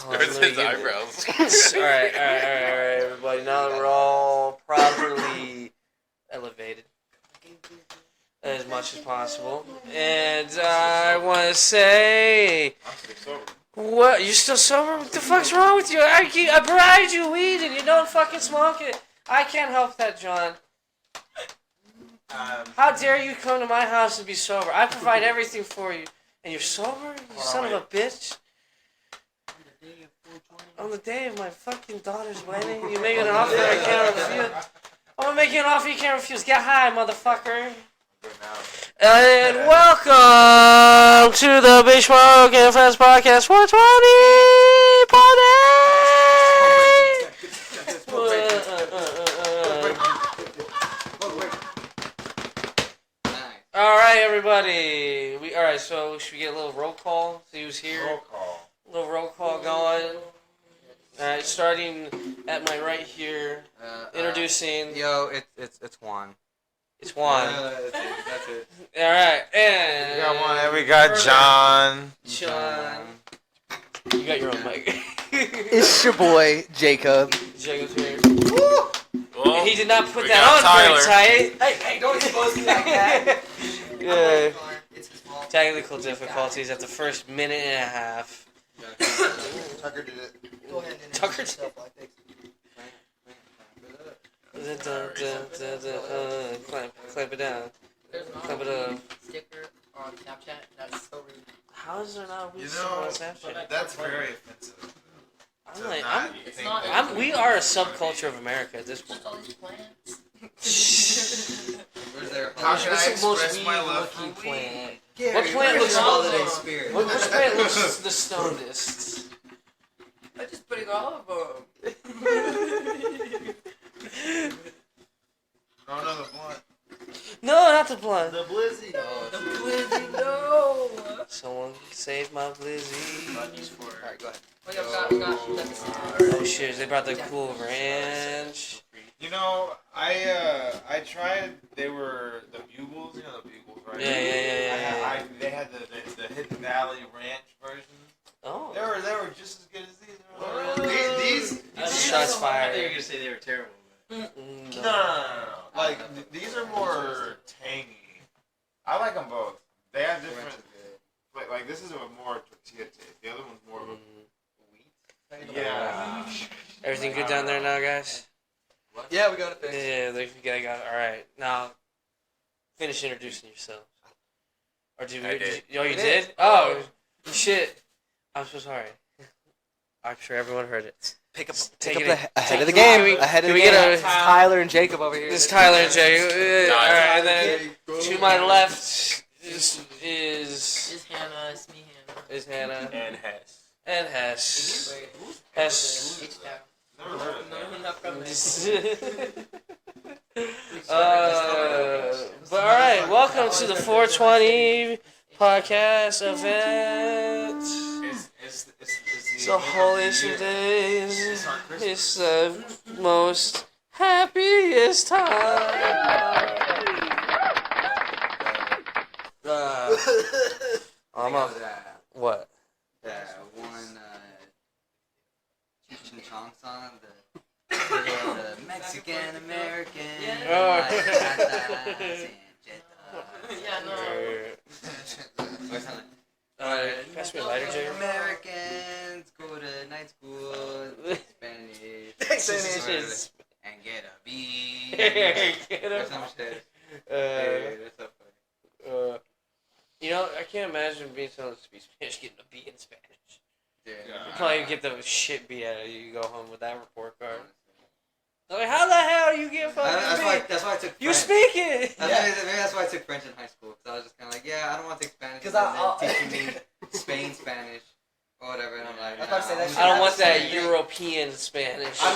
It's his eyebrows. Alright, everybody. Now that we're all properly elevated as much as possible. And I want to say... What? You're still sober? What the fuck's wrong with you? I provide you weed and you don't fucking smoke it. I can't help that, John. How dare you come to my house and be sober? I provide everything for you. And you're sober? You son of a bitch. On the day of my fucking daughter's wedding, you make an offer I can't refuse. I'm gonna make you an offer you can't refuse. Get high, motherfucker. And welcome to the Big Smoke and Friends Podcast 420 party. Alright, everybody. Alright, so should we get a little roll call? See who's here? Roll call. A little roll call going. Alright, starting at my right here. Introducing. Yo, it's Juan. It's Juan. That's it. Alright, and. We got one. We got John. John. You got your own mic. It's your boy, Jacob. Jacob's here. Well, And he did not put we that got on Tyler. very tight. Hey, don't expose me like that. Yeah. It's his fault. Technical difficulties at the first minute and a half. Tucker did it. Go ahead and Tucker introduce yourself like this. Clamp it down. There's not Clamp it a up. sticker on Snapchat. That's so rude. How is there not a weed You sticker on know, Snapchat? that's very offensive. I'm like, It's not. we are a subculture of America at this point. Just all these plants. Where's their How should What's I the most express my love weed-looking for plant? Gary, What plant where's looks your awesome? holiday spirit? Which plant looks the stonedest? I'm just putting all of them. No, the blunt. No, not the blunt. The blizzy. The Blizzy, no. Someone save my Blizzy. Alright, go ahead. We got this. Oh shit, they brought the Cool Ranch. You know, I tried. They were the Bugles. You know the Bugles, right? Yeah. They had the Hidden Valley Ranch version. Oh. They were just as good as these. Oh. These Shots fired. I thought you were gonna say they were terrible. No. Like these are more tangy. I like them both. They have different. Like this is a more tortilla taste. The other one's more of a wheat. Yeah. Everything good down there now, guys? Yeah, we got it fixed. Yeah, they got it. Alright, now, finish introducing yourself. Or did I we? did. Oh, you We did? did. Oh, shit. I'm so sorry. I'm sure everyone heard it. Pick up Take the it ahead of the Can game. we- Ahead of can the we get game. a- It's Tyler and Jacob over here. This is Tyler and Jay. Alright, and Tyler, then to my left is It's Hannah. It's me, Hannah. Hannah And Hess. and Hess. Hess. H-Town. Never heard of that. No, not from there. But alright, welcome to the 420 podcast event. It's the holiest of days. It's the most happiest time. I'm a, what? That one Cheech and Chong song, the Mexican American. Oh. Yeah, no. Pass me a lighter, Jay. Americans go to night school, Spanish, and get a B. Or some shit. Hey, that's so funny. You know, I can't imagine being someone to speak Spanish getting a B in Spanish. Yeah. You probably get the shit beat out of you. You go home with that report card. Like, how the hell you get fucking B? That's why I took You French. speak it! Maybe that's why I took French in high school. Because I was just kind of like, yeah, I don't want to take Spanish. 'Cause and then teaching me Spanish or whatever. And I'm like, I was about to say that shit. I don't want that Yeah. European Spanish. I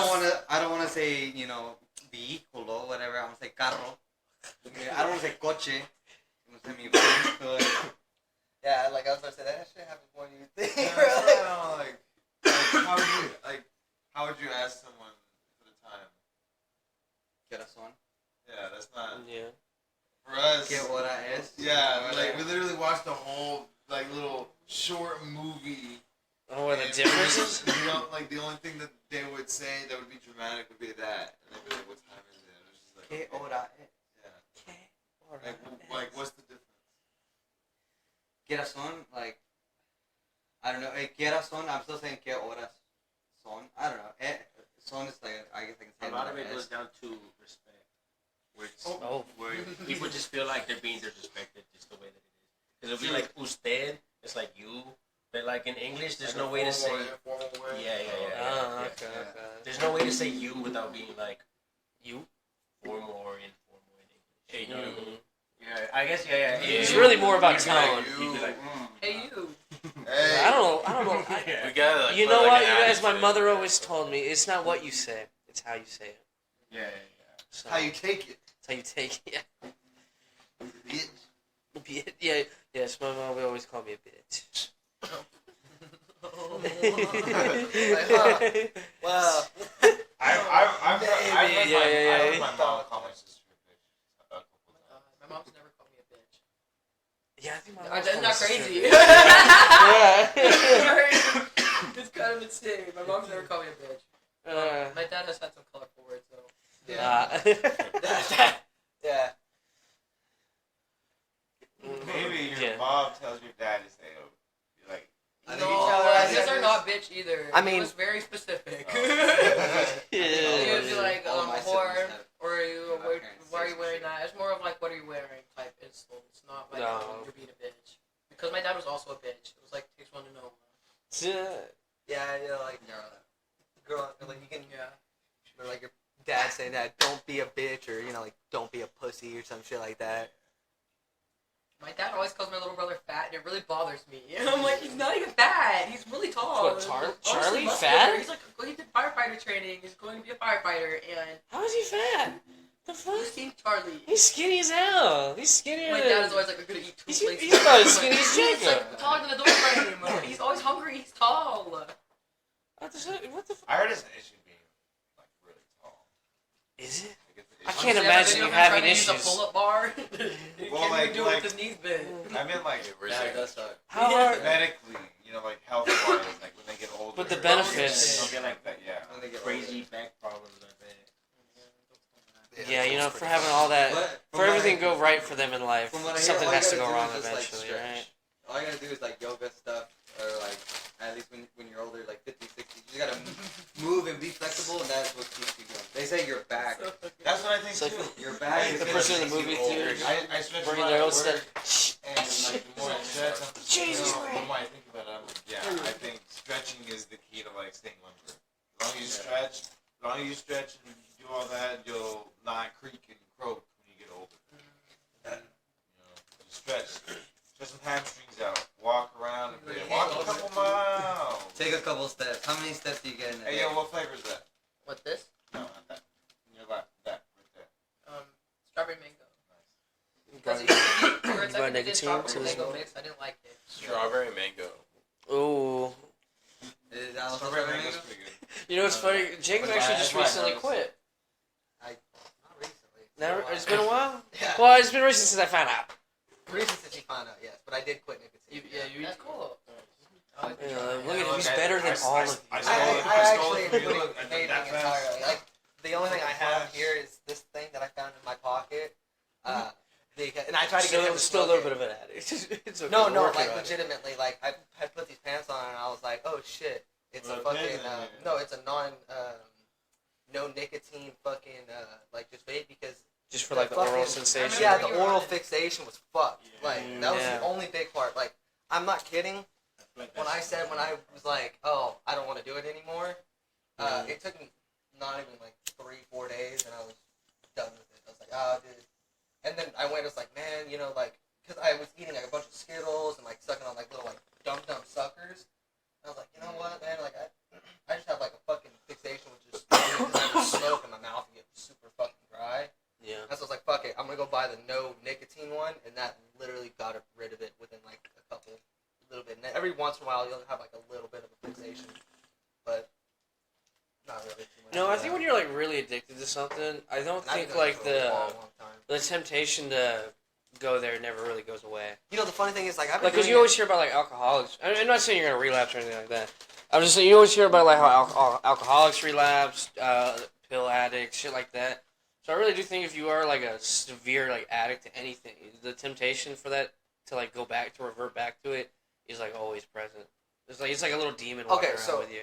don't want to say, vehículo, whatever. I want to say carro. I don't want to say coche. I want to say mi vehículo. Yeah, like I was about to say, that shit happens more than you think. How would you ask someone for the time? Corazón. Yeah, that's not Yeah. for us. Que hora es? Yeah, like we literally watched the whole little short movie Oh, what the And differences? You know, like the only thing that they would say that would be dramatic would be that, and they'd be like, "What time is it?" And it was just like, ¿Qué okay. hora es? Yeah. Like, what's the difference? ¿Qué horas son? Like, I don't know. ¿Qué horas son? I'm still saying ¿qué horas son? I don't know. Son is like, I guess I can say A lot of it S. goes down to respect. Where, it's, Oh. where people just feel like they're being disrespected just the way that it is. Because it'll be like usted, it's like you. But like in English, there's no way to say. Informal way. Yeah. Oh, okay, okay. There's no way to say you without being like You? formal or informal in English. Hey, You know what I you. mean? Yeah, I guess, yeah. It's really more about You'd be like, tone. You'd be like, Hey, you. Hey. I don't know. yeah. We gotta, like, You put, know like, what? an You guys, my attitude. mother always told me, it's not what you say, it's how you say it. Yeah. So, How you take it. it's how you take it. Bitch. Yeah. Yeah. Yes, my mom would always call me a bitch. Well, I've heard Yeah. my mom call my sister a bitch a couple times. My mom's never called me a bitch. Yeah, I think my I'm mom's not sister crazy. a bitch. It's kind of insane. My mom's never called me a bitch. Yeah. My dad has had some colorful words, though. yeah. Maybe your Yeah. mom tells your dad to say, "Oh, you're like." I think No, each other has his are different- not bitch either. I It mean- was very specific. Yeah. You'd be like, All my whore, siblings have- or you, my parents why are say you some wearing shit. that? It's more of like, what are you wearing type insult. It's not like, No. you're being a bitch. Because my dad was also a bitch. It was like, takes one to know one. Yeah, you know, like, girl, like, you can, Yeah. or like your dad saying that, don't be a bitch, or, you know, like, don't be a pussy, or some shit like that. My dad always calls my little brother fat, and it really bothers me. And I'm like, he's not even fat. He's really tall. What, Honestly, Charlie muscular. fat? He's like, he did firefighter training. He's going to be a firefighter, and How is he fat? The fuck? he's skinny Charlie. He's skinny as hell. He's skinnier My than... dad is always like, I'm gonna eat two He's- plates. he's about as skinny as He's Jacob. like taller than the door frame. He's always hungry. He's tall. What the fuck? I heard it's an issue being like really tall. Is it? Like, it's an I issue. can't Honestly, imagine I you have a video of him having trying to use issues. a pull-up bar. He Well, can't like- even do it like- with his knees bent. I meant like Yeah, does suck. How hard? medically, you know, like health wise, like when they get older. But the or benefits- something like that. Yeah. When they get Crazy back problems, I bet. Yeah, you know, for having all that... But For from what everything I- go right for them in life, From what I hear, something all you has to gotta go do wrong is just, like, eventually, stretch. right? All you gotta do is like yoga stuff, or like at least when you're older, like 50, 60, you gotta move and be flexible, and that's what keeps you going. They say your back, That's what I think It's like too. your back is the gonna person in the make you movie older. theater. I stretch Bringing my their own work, stuff. and like the more I stretch, I'm just, Jesus you know, the Christ. more I think about it, I'm like, yeah, I think stretching is the key to like staying younger. As long as you stretch, and you do all that, you'll not creak and croak when you get older. You know, just stretch some hamstrings out, walk around a bit, walk a couple miles. Take a couple steps. How many steps do you get in a Hey day? yo, what flavor is that? What, this? No, not that. In your lap, that right there. Strawberry mango. Nice. Because it used to be, You brought nicotine strawberry to this mango one? mix. I didn't like it. Strawberry mango. Ooh. Is that also Strawberry strawberry mango's mango? pretty good. You know what's funny? Jacob That's actually why- just that's why I recently noticed quit. Not recently. Never, it's been a while? Yeah. Well, it's been recent since I found out. Recent since you found out, yes. But I did quit nicotine. That's cool. Yeah, look at him, Look, he's better than all of you. I I stole it actually from you. quit Look, I did vaping that fast. entirely. Like, the only thing I have Fast. here is this thing that I found in my pocket. And I tried to get him to Still a smoke little it. bit of an addict. It's okay, No, we're no, working like on it. legitimately, like I put these pants on and I was like, oh shit, it's a Well, fucking then, yeah. no, it's a no nicotine fucking like just vape because Just for like the oral fucking- sensation. yeah, you the were oral on it. fixation was fucked. Like that was Yeah. the only big part. Like I'm not kidding when I said when I was like, oh, I don't want to do it anymore. It took me not even like 3-4 days and I was done with it. I was like, oh, dude. And then I went, I was like, man, you know, like, because I was eating like a bunch of Skittles and like sucking on like little like dumb suckers. And I was like, you know what, man, like I just have like a fucking fixation with just smoke in my mouth and get super fucking dry. Yeah. And so I was like, fuck it, I'm gonna go buy the no nicotine one, and that literally got rid of it within like a little bit. And every once in a while, you'll have like a little bit of a fixation, but not really too much. No, I think when you're like really addicted to something, I don't And I've think been doing like it for a the long time. the temptation to go there never really goes away. You know, the funny thing is, like, I've been Like, because doing you always hear about, like, alcoholics. I'm not saying you're going to relapse or anything like that. I'm just saying you always hear about, like, how alcoholics relapse, pill addicts, shit like that. So I really do think if you are, like, a severe, like, addict to anything, the temptation for that to, like, go back, to revert back to it is, like, always present. It's like a little demon walking around so- with you.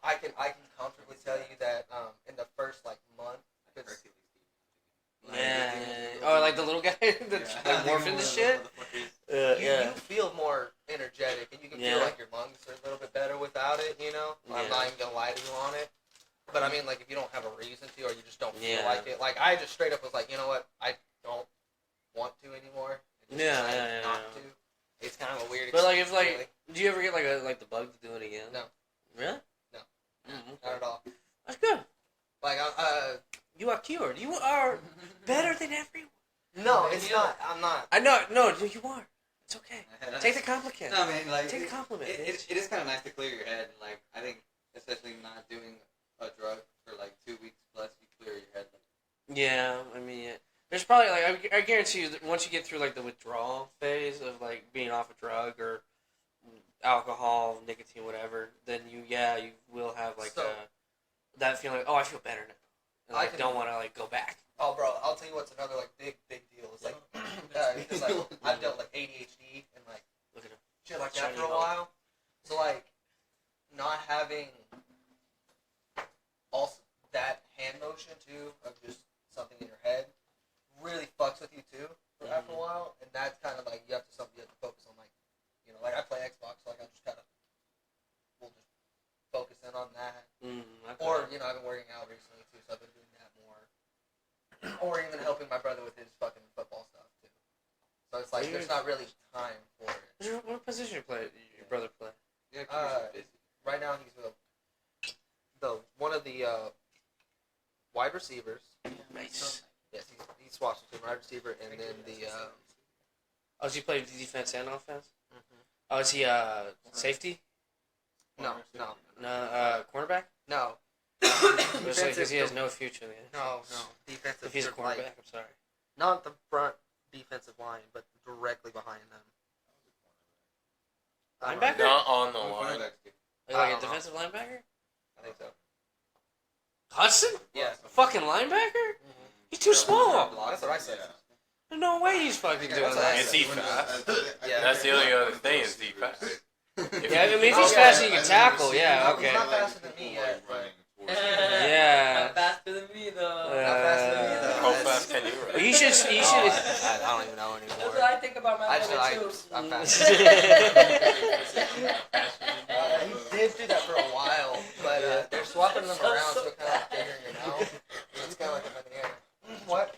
I can comfortably tell you that in the first like month, 'cause- Yeah. Oh, like the little guy that's like morphing into shit? you feel more energetic and you can feel Yeah. like your lungs are a little bit better without it, you know? I'm Yeah. not even gonna lie to you on it. But I mean, like, if you don't have a reason to or you just don't feel Yeah. like it, like, I just straight up was like, you know what, I don't want to anymore. I just Yeah, decided yeah, not yeah. to. It's kind of a weird But, like, if, experience, like, do you ever get, like the bug to do it again? No. Really? No. Mm, really. okay. Not at all. That's good. Like, You are cured. You are better than everyone. no, it's not. I'm not. I know. No, you are. It's okay. Take the compliment. No, I mean, like, Take the compliment. it is kind of nice to clear your head. And, like, I think, especially not doing a drug for like 2 weeks plus, you clear your head. Yeah, I mean, yeah. There's probably like I guarantee you that once you get through like the withdrawal phase of like being off a drug or alcohol, nicotine, whatever, then you will have like So- that feeling. Like, oh, I feel better now. And, I like, can- don't want to like go back. Oh, bro, I'll tell you what's another like big deal. It's like, because like I've dealt like ADHD and like Look at him. shit like that Shiny for a ball. while. So like, not having also that hand motion too of just something in your head really fucks with you too for after a while, and that's kind of like you have to focus on, like, you know, like I play Xbox, so like I just kind of will just focus in on that. Okay. Or, you know, I've been working out recently too, so I've been doing that more. Or even helping my brother with his fucking football stuff too. So it's like there's not really time for it. What position your brother play? Yeah, Right now he's one of the wide receivers. Nice. Yes, he swaps between wide receiver and then the. Oh, does he play defense and offense? Mhm. Oh, is he safety? No. No, cornerback? No. Because he has no future in the No. Defensive. If he's a like, cornerback, I'm sorry. not the front defensive line, but directly behind them. Linebacker? Not on the What line. cornerbacks do? Like I a don't know. defensive linebacker? I think so. Hudson? Yeah. A fucking linebacker? He's too small. That's what I said. There's no way he's fucking doing That's what I that. Is he fast? Yeah. That's the only other thing. Is he fast? Yeah, I mean, if he's Oh, faster, yeah. you can tackle. Yeah, okay. He's not faster than me yet, but- Yeah. Not faster than me though. Not faster than me, though. How fast can you Well, run? you should. I don't even know That's anymore. what I think about my I just brother too. I'm Oh. fast. He did do that for a while, but they're swapping them around, so it kind of like figuring it out. It's kind of like a linear. What?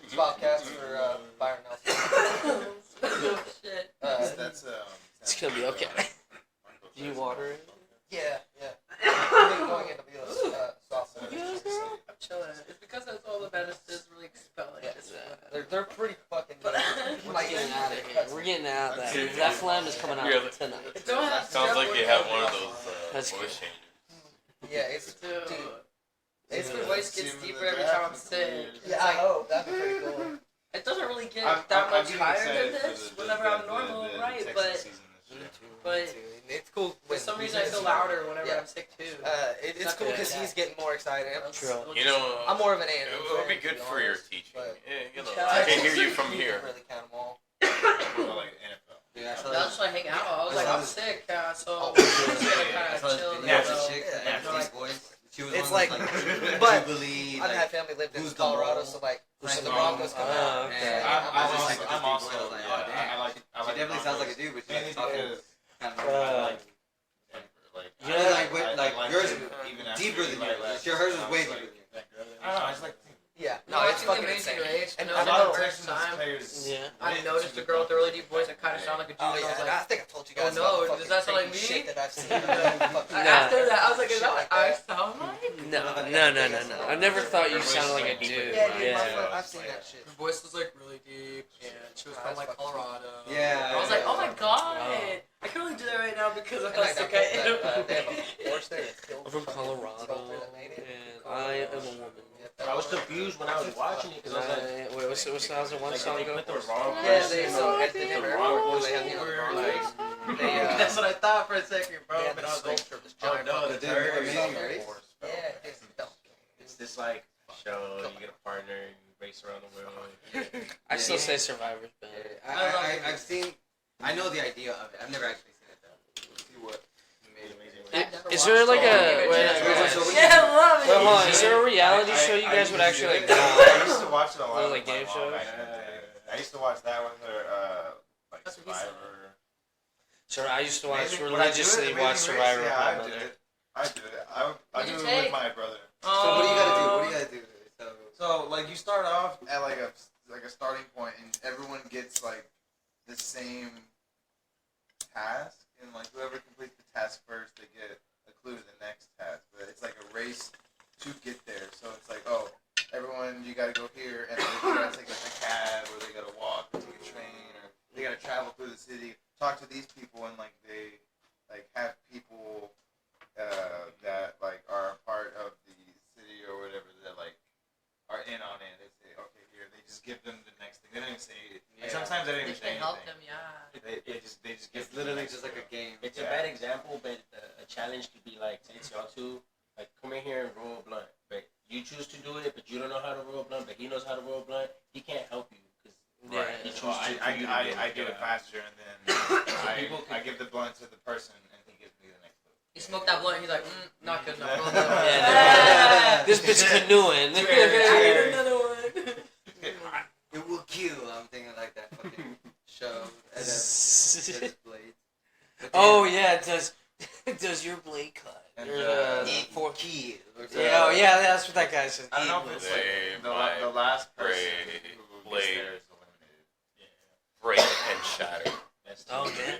It's Bobcats for Byron Nelson. Oh, shit. It's gonna be okay. Do you water it? Yeah. I think going into be a sophomore. I'm chilling. It's because that's all the medicines really expelling. Yeah. They're pretty fucking good. We're Like, Getting out of here. We're getting out of that. That phlegm is coming out Really? tonight. It don't have Sounds like you have one of those That's voice good. changes. yeah, it's Dude. It's My voice gets deeper every time I'm sick. Yeah, I hope that'd be pretty cool. It doesn't really get I'm much getting higher excited than for this the whenever I'm normal, right? Texas But season this year. but It's cool. for some reason I feel louder whenever Yeah. I'm sick too. It's cool because he's getting more excited. True. You know, I'm more of an it animal. would be good for your teaching. but- Yeah, you know, Yeah. I can hear you from You here. can really count them all. What about like NFL? Yeah, I saw That's this- why I hang out. I was like, I'm sick, so Oh, I'm just gonna I kind saw of this chill. video Yeah, of this though. chick, Yeah. that Beastie Boys. She was It's on like- this, but Jubilee, I've like, had family lived in who's the Colorado, mole? so like when the Frank Broncos come Oh, out, okay. and I'm just also, like I'm Beastie also, Boys, like, yeah, oh, damn. I like She definitely sounds like a dude, but she's mainly like talking because kind of Uh, like Yeah, like yours is even after deeper you than like yours. last Sure, hers year, is I way was deeper like- than yours. I don't know, I just like yeah, No, no, I it's think fucking Amazing insane. Race. And And I I know know the Texas first time players Yeah. I went noticed to a girl with the really Colorado. deep voice that kind of sounded like a dude. Oh and I yeah, was and like, I think I told you guys. Oh, no, about the does fucking that sound like crazy me? shit that I've seen. Fucking- No. after that, I was like, is Shit that like what I that. sound like? No. I never thought you sounded like a dude. Yeah, dude, Yeah. I've seen that shit. Her voice was like really deep, and she was from like Colorado. Yeah, I was like, oh my god, Wow. I can only do that right now because of And how I got sick I told that, am. they have a horse there that killed I'm from fucking Colorado, sculptor that made it. and I am a woman. I was confused when I was watching it because I was like, Wait, what's how's the one Like, song they go? put the wrong Yeah, person, so at the the dinner, wrong they have the voiceover, wrong like, voice. They, That's what I thought for a second, bro. they had But the I was like, sculpture of this oh giant no, fucking the Dude, third. amazing race. Yeah, it's dumb. It's this like show. You get a partner, you race around the world. I still Yeah. say Survivor's better. I've seen. I know the idea of it. I've never actually seen it though. Let's see what. Is there like a Yeah, I love it. wait, hold on, is there a reality show you guys would actually like? I used to watch it a lot. Little, with like, my game mom shows? back in the day. I used to watch that with her, like That's what he said. Survivor. So I used to watch Amazing- when I do it, religiously Amazing watch Race, Survivor with Yeah, my I mother. do it. I do it. I What'd do you it take? with my brother. So what do you gotta do? What do you gotta do? So like you start off at like a starting point, and everyone gets like the same task, and like whoever completes the task first, they get a clue to the next task. But it's like a race to get there. So it's like, oh, everyone, you gotta go here, and then they gotta take like a cab, or they gotta walk, or take a train, or they gotta travel through the city, talk to these people, and like they like have people that like are a part of the city or whatever that like are in on it. They say, okay, here. They just give them the next thing. They don't even say it. Like, Yeah. sometimes they don't They even say can help anything. them, yeah. They just give It's them the literally next just like a clue. game. It's Yeah. a bad example, but a challenge could be like, since y'all two, like, come in here and roll a blunt. But you choose to do it, but you don't know how to roll a blunt, but he knows how to roll a blunt. He can't help you because Yeah. he chooses Well, to. for you to I do it Yeah. faster, and then people I give the blunt to the person, and he gives me the next clue. He smoked that blunt, he's like, not good enough. Yeah, this bitch canoeing. I need another one. It will kill. I'm thinking like that fucking show. And that's Blade. But Oh yeah, does your blade cut? And, Or, Eat for- kill. Or yeah, oh yeah, that's what that guy said. I don't know if it's They like might the last person break who gets blade. there is eliminated. Break and shatter. That's Oh, too- man.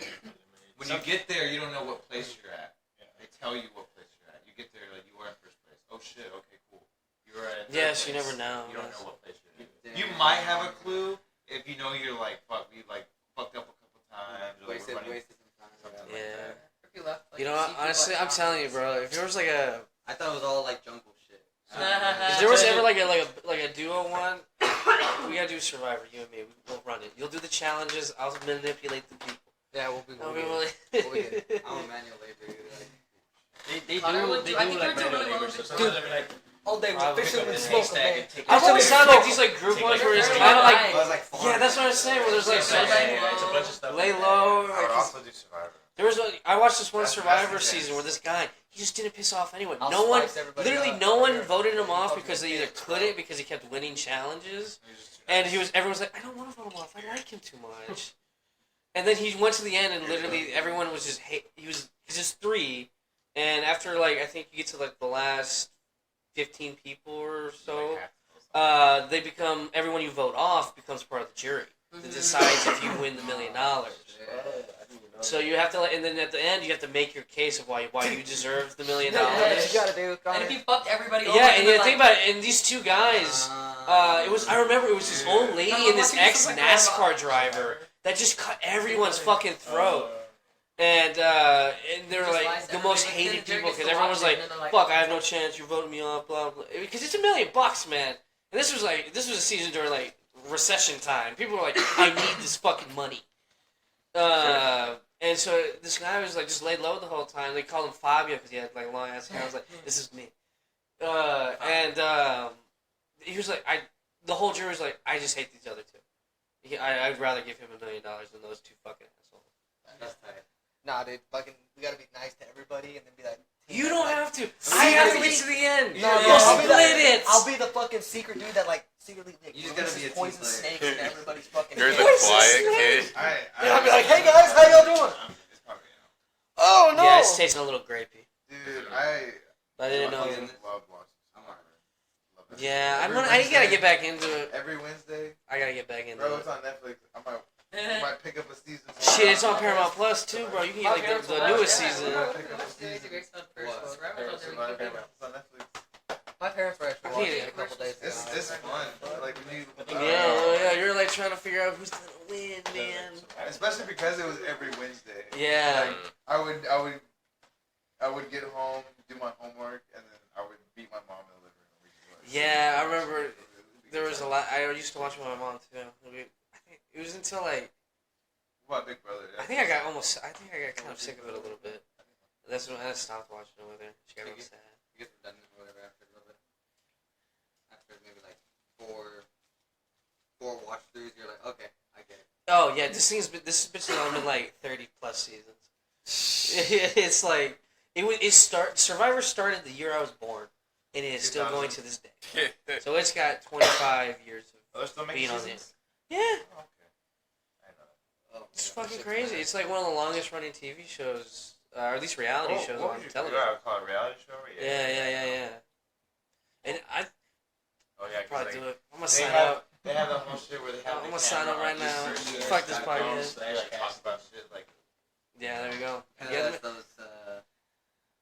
When you get there, you don't know what place you're at. They tell you what place you're at. You get there like you were in first place. Oh shit. Okay, cool. You were at. third Yes, you place. never know. You don't know what place you're at. Damn. You might have a clue if you know you're like fuck. We like fucked up a couple times. Or, like, Wasted we're running some time. something Yeah. like that. If you left, like, You know, see people honestly, at I'm telling you, bro. If there was like a, I thought it was all like jungle shit. if there was ever like a duo one, we gotta do Survivor. You and me, we'll run it. You'll do the challenges. I'll manipulate the people. Yeah, we'll be. I'll We'll be be really. I'm a manual labor. Like, They Connor would do do- I think like you're doing manual really well labor, with so this. sometimes they'll be like, all day Probably we're fishing pick up and this smoking, haystack man. and take I've it. always found like these like group Take ones like where it's very kind of like, light. I was like, yeah, that's what I'm saying. Where there's like Yeah, some, it's a bunch of stuff. lay like low. I Like, would also do Survivor. there was I watched this one That's Survivor intense. season where this guy he just didn't piss off anyone. I'll No one, spice everybody literally up. no one Yeah. voted him off Fucking because they either bitch, couldn't bro. because he kept winning challenges. He was just too And nice. he was, everyone was like, I don't want to vote him off. I like him too much. And then he went to the end, and literally everyone was just he's just 3, and after like I think you get to like the last 15 people or so, they become everyone you vote off becomes part of the jury that decides if you win the $1 million. So you have to, and then at the end you have to make your case of why you deserve the $1 million. You know what you gotta do, And Connor? if you fucked everybody over, Yeah, and then, you think about it, and these two guys. It was. I remember it was this old lady and this ex NASCAR driver that just cut everyone's fucking throat, and they were Just like lies the to most everybody, hated but then people Jerry because gets to everyone was watch it, like, and then they're like, "Fuck, I have no chance. You're voting me off." Blah blah. Because it's $1 million, man. And this was a season during like recession time. People were like, "I need this fucking money." And so this guy was like just laid low the whole time. They called him Fabio because he had like long ass hair. I was like, "This is me." He was like, the whole jury was like, I just hate these other two. I'd rather give him $1 million than those two fucking assholes. That's tight. Nah, dude, fucking, we gotta be nice to everybody and then be like. You don't have to. I I have to really- get to the end. No, We'll no, I'll be split the, it. I'll be the fucking secret dude that like secretly like You just gotta releases be a team poison player. snakes and everybody's fucking. You're the Where's the quiet snake? kid. Yeah, I'll be like, hey guys, how y'all doing? It's probably, Oh no. Yeah, it's tasting a little grapey. dude, I didn't know. love watching. I'm alright. Love that. Yeah, Every I gotta Wednesday- get back into it. Every Wednesday, I gotta get back into bro, it. it's on Netflix. I might pick up a season. Shit, it's on Paramount Plus too, bro. You can get like the newest season. It's a great stuff first. What? So Rabbit Holes, It's every on kid. Netflix. My parents were actually watching it a couple days ago. It's fun. Like when you. Yeah, you're like trying to figure out who's gonna win, man. Especially because it was every Wednesday. Yeah. I would get home, do my homework, and then I would beat my mom in the living room. Yeah, I remember there was was a lot. I used to watch it with my mom too. I think it was until like What, Big Brother? I think I got kind of sick of it a little bit. That's when I stopped watching it with her. She got real sad. You get redundant or whatever after a little bit. After maybe like four watch throughs, you're like, okay, I get it. Oh yeah, this bitch has only been like 30 plus seasons. It's like Survivor started the year I was born, and it is still going to this day. So it's got 25 years Oh, they're still of making being on seasons? it. Yeah, Oh, okay. I know. Oh, it's yeah, fucking shit's crazy. bad. It's like one of the longest running TV shows, or at least reality shows what on would you television. call it a reality show? Yeah. And I Oh yeah, 'cause, probably like, do it. I'm gonna they sign have up. they have that whole shit where they have I'm the gonna sign up camera right on now. each person. Fuck this They podcast. like talk about shit like Yeah, there we go. And Yeah, then there's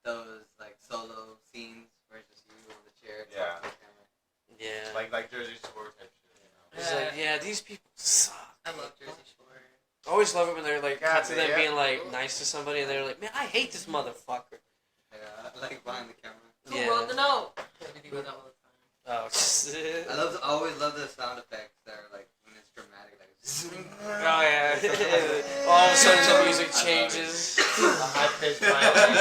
those like solo scenes where it's just you on the chair. Yeah. talking to the camera. yeah. like Jersey Shore type shit. You know? It's like, yeah, these people suck. I love Jersey Shore. I always love it when they're like, God, cut to them yeah. being like nice to somebody, and they're like, man, I hate this motherfucker. Yeah, like behind the camera. Who Yeah. wrote the note? We do that all the time. Oh, I always love the sound effects that are like when it's dramatic, like. oh yeah. All of a sudden the music changes. A high pitched violin.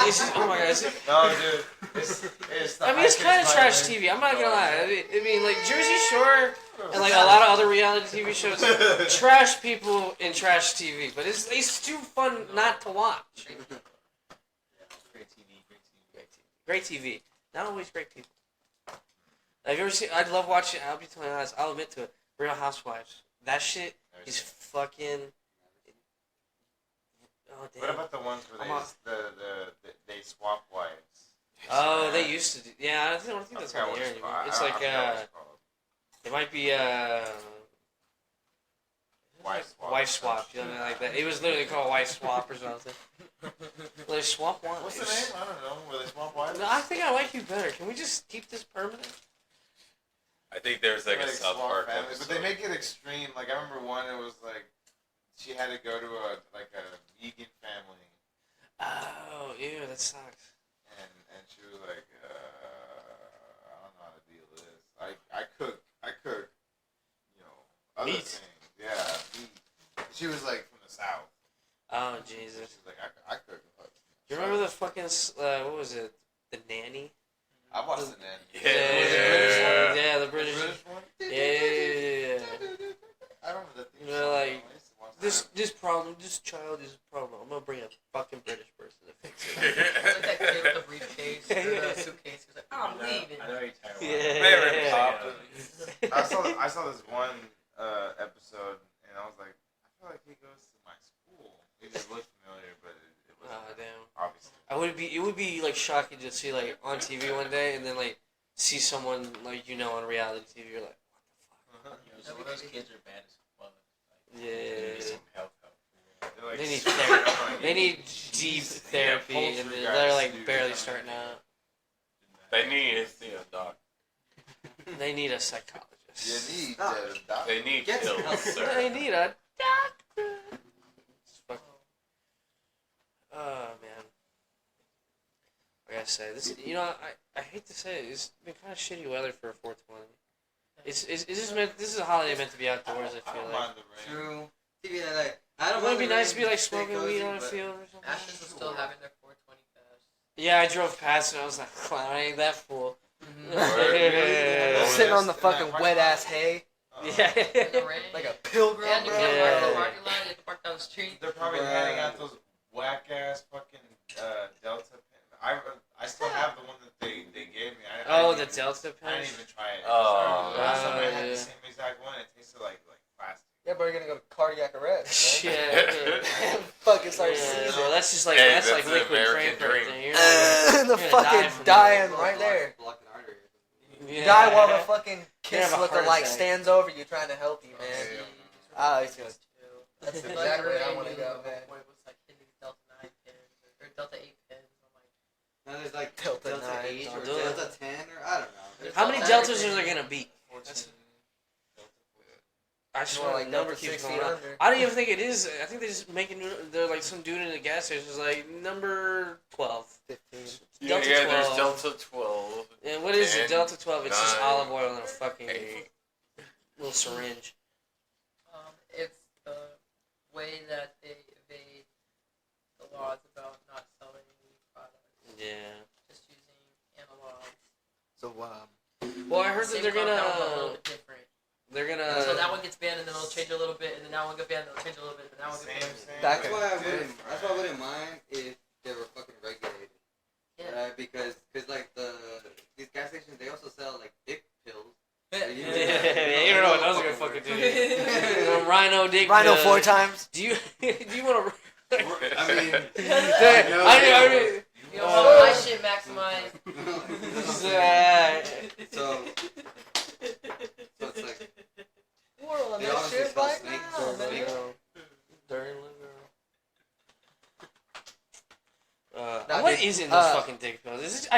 It's just, oh my god. No, dude. It's the I mean, it's kind of trash high-pitched TV. I'm not gonna lie. I mean, like Jersey Shore and like a lot of other reality TV shows, violin. trash people in trash TV, but it's too fun not to watch. Great TV. Great TV, not always great people. Have you ever seen? I'd love watching. I'll be telling you honest. I'll admit to it. Real Housewives. That shit is fucking. Oh damn. What about the ones where they swap wives? Oh, they used to do. Yeah, I don't think I that's forgot on what the air it's anymore. called. It's I like forgot what it's called. it might be Wife swap. wife swap, something like that. It was literally called wife swap or something. Well, they swap wives. What's the name? I don't know. Where they swap wives? No, I think I like you better. Can we just keep this permanent? I think there's like a Like South swap Park families, but they episode. make it extreme. Like I remember one. It was like she had to go to a vegan family, Oh, ew, that sucks. and she was like, I don't know how to deal with this. I cook, you know, other Meat. things. Yeah, meat. She was like from the South. Oh, So Jesus. she's like, I cook. Do you remember the fucking, what was it? The Nanny? I watched the Nanny. Yeah. Yeah, the British. one. Yeah. I don't know the theme They're song. like, I used to watch that. this child is a problem. I'm gonna bring a fucking British person to fix it. Like that kid with the briefcase or the suitcase. He was like, oh, I'm leaving. I know you're tired. Yeah. Mary Poppins. I saw this one episode, and I was like, I feel like he goes to my school. He just looked familiar, but it wasn't Oh, damn. obviously. It would be like shocking to see like on TV one day and then like see someone like on reality TV. You're like, Some of those kids are bad as fuck. Like, yeah. they need some help. They're like, They need straight therapy. up, like, They need deep therapy, and poultry they're guys like do barely that. starting out. They need to see a doc. They need a psychologist. You need Stop. They need Get pills, help. sir. They need a doctor. It's fucking- Oh man. I gotta say this. I hate to say it. It's been kind of shitty weather for a 420. It's just meant. This is a holiday meant to be outdoors. I I feel don't like. mind the rain. True. TV, like I don't. Wouldn't it mind be the nice to rain, be like stay smoking cozy, weed on a but- field or something? Ashton's was still having their 420 fest. Yeah, I drove past and I was like, "Wow, I ain't that fool." Word. Sitting on the In that fucking parking wet lot? ass hay Yeah. In the rain. like a pilgrim, Yeah, you bro. can't park in the Yeah. parking lot. You have to park down the street. They're probably Bruh. handing out those whack ass fucking Delta pen. I still have the one that they gave me. I Oh, didn't the even- Delta I pen. didn't even try it. Oh. Last time I had yeah. the same exact one. It tasted like plastic. Yeah, bro, you're gonna go to cardiac arrest, man. Shit. Fucking start Yeah, seizing. bro, that's just like Hey, that's like that's the liquid American crank right dream. there. You're not The You're gonna die fucking from dying Block- right there. block an artery. gonna- You die while the fucking have kiss a heart lookalike attack. stands over you trying to help you, man. Okay. Oh, he's gonna. That's Like, exactly where I rain, want to you go, know, man. boy was like hitting Delta 9 pins or Delta 8 pins. I'm like, No, there's like Delta Delta 9, 8 or Delta. Delta 10 or I don't know. There's How many Delta deltas are there everything. gonna be? That's- I More swear, like the number Delta keeps 6 going feet up. under. I don't even think it is. I think they just making. They're like some dude in the gas station is like number 12. 15. Yeah, Delta there's 12. Delta 12. And what is it? 10, Delta 12. It's just 9, olive oil and a fucking 8. little syringe. It's the way that they evade the laws about not selling weed products. Yeah. Just using analogs. So, Well, I heard that Same they're compound, but a gonna. little bit different. They're gonna. So that one gets banned, and then they'll change a little bit, and then that one gets banned, and they'll change a little bit, and that one gets banned. Back That's why I wouldn't mind if they were fucking regulated. Yeah. Right? Because like these gas stations, they also sell like dick pills. Yeah, you don't know what those are gonna fucking do. Rhino dick. Rhino pill. 4 times. Do you want to? I mean, I mean, You know, my shit maximized. so it's like We're on they that honestly shit sell right snakes. now, Snakes. Dirty little girl. Nah, What dude, is in those fucking dick pills? Is it,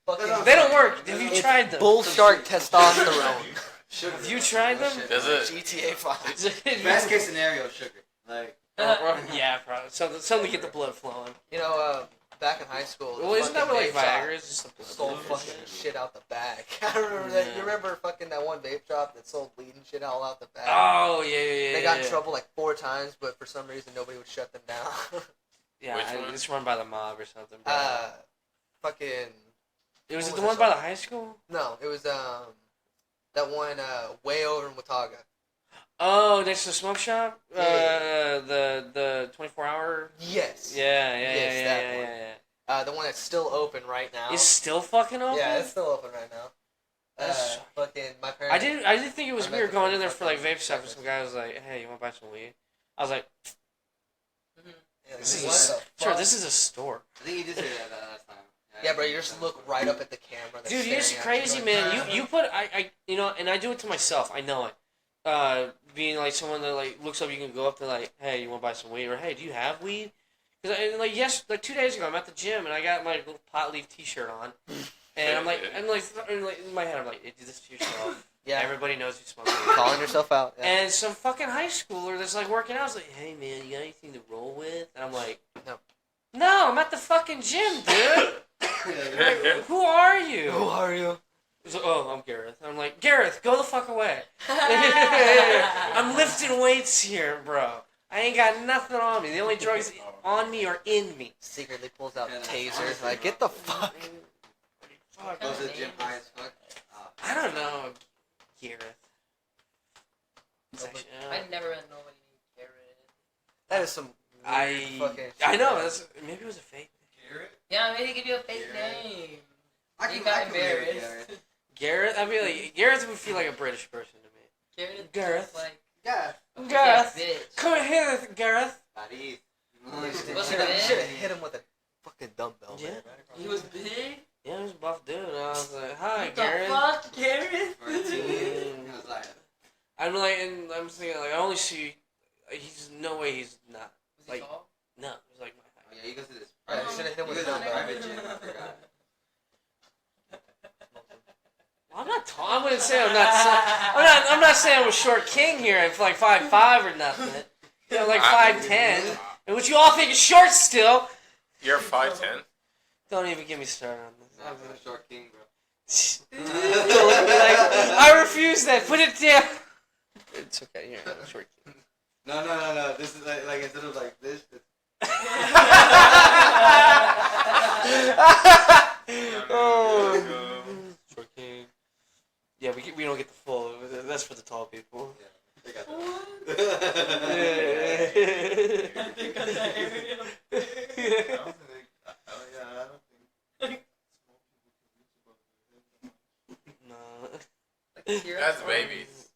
Fucking they don't work. Have you It's tried them? bull shark testosterone. Sugar. Have you tried them? Does it? GTA 5. Is it- Best case scenario, sugar. Like yeah, probably. Something to get the blood flowing. You know, back in high school. Well, isn't that what like vape shop Viagra is? Just the blood sold flow. fucking shit out the bag. I remember that. Yeah. You remember fucking that one vape shop that sold weed and shit all out the bag? Oh yeah. They got in trouble like 4 times, but for some reason nobody would shut them down. Yeah, Which one? it's run by the mob or something. Bro. Fucking It was what it the was one that by shop? the high school? no, it was that one way over in Watauga. Oh, next to the smoke shop. Yeah. The 24-hour. Yes. Yeah. Yes, that one. The one that's still open right now. It's still fucking open. Yeah, it's still open right now. That's- Fucking my parents. I did think it was I met weird the going in friend there for like fucking vape stuff, and some guy was like, "Hey, you want to buy some weed?" I was like, Yeah, "This is what the sure. fuck? This is a store." I think you did say that last time. Yeah, bro, you just look right up at the camera. Dude, you're just crazy, man. You put you know, and I do it to myself. I know it. Being like someone that like looks up, you can go up to like, "Hey, you want to buy some weed?" or "Hey, do you have weed?" Because like 2 days ago, I'm at the gym and I got my little pot leaf T-shirt on, and I'm like in my head, I'm like, "Do this to yourself." Yeah, Everybody knows you smoke weed. calling yourself out. Yeah. And some fucking high schooler that's like working out is like, "Hey man, you got anything to roll with?" And I'm like, No, I'm at the fucking gym, dude. Like, who are you? Who are you? He's like, "Oh, I'm Gareth." I'm like, "Gareth, go the fuck away." I'm lifting weights here, bro. I ain't got nothing on me. The only drugs on me are in me. Secretly pulls out Yeah, tasers. honestly, Like, bro. get the fuck. Fuck. Goes to the gym high as fuck. I don't know, Gareth. It's actually, I never met nobody named Garrett. That is some weird fucking shit. I know. Maybe it was a fake. Yeah, maybe give you a fake name. I You can got relate with embarrassed. Gareth. Gareth. I feel like Gareth would feel like a British person to me. Garrett. Gareth. Like Yeah. a Gareth. bitch. Come here, Gareth. Paris. You What's should her name? have hit him with a fucking dumbbell. Yeah. man. He was big. Yeah, he was a buff dude. And I was like, "Hi, What Gareth." the fuck, Garrett? 14. It was like, I'm like, and I'm thinking like, I only see. He's no way he's not. Was he Like- tall? No, he's like my oh height. yeah, you go to this. Yeah, you should've hit him with you a go to the dumbbell. private gym. I forgot. Well, I'm not tall. I wouldn't say I'm not. I'm not saying I'm a short king here. I'm like 5'5" or nothing. You know, like 5'10", and which you all think is short still. You're 5'10". Don't even get me started on this. Nah, I'm a short king, bro. Don't look at me like, I refuse that. Put it down. It's okay. You're not a short king. No. This is like instead of like this. It's Oh, short king. Yeah, we don't get the full. That's for the tall people. they got What? that. I think on that area. No. Like, Kira That's Thorne. babies.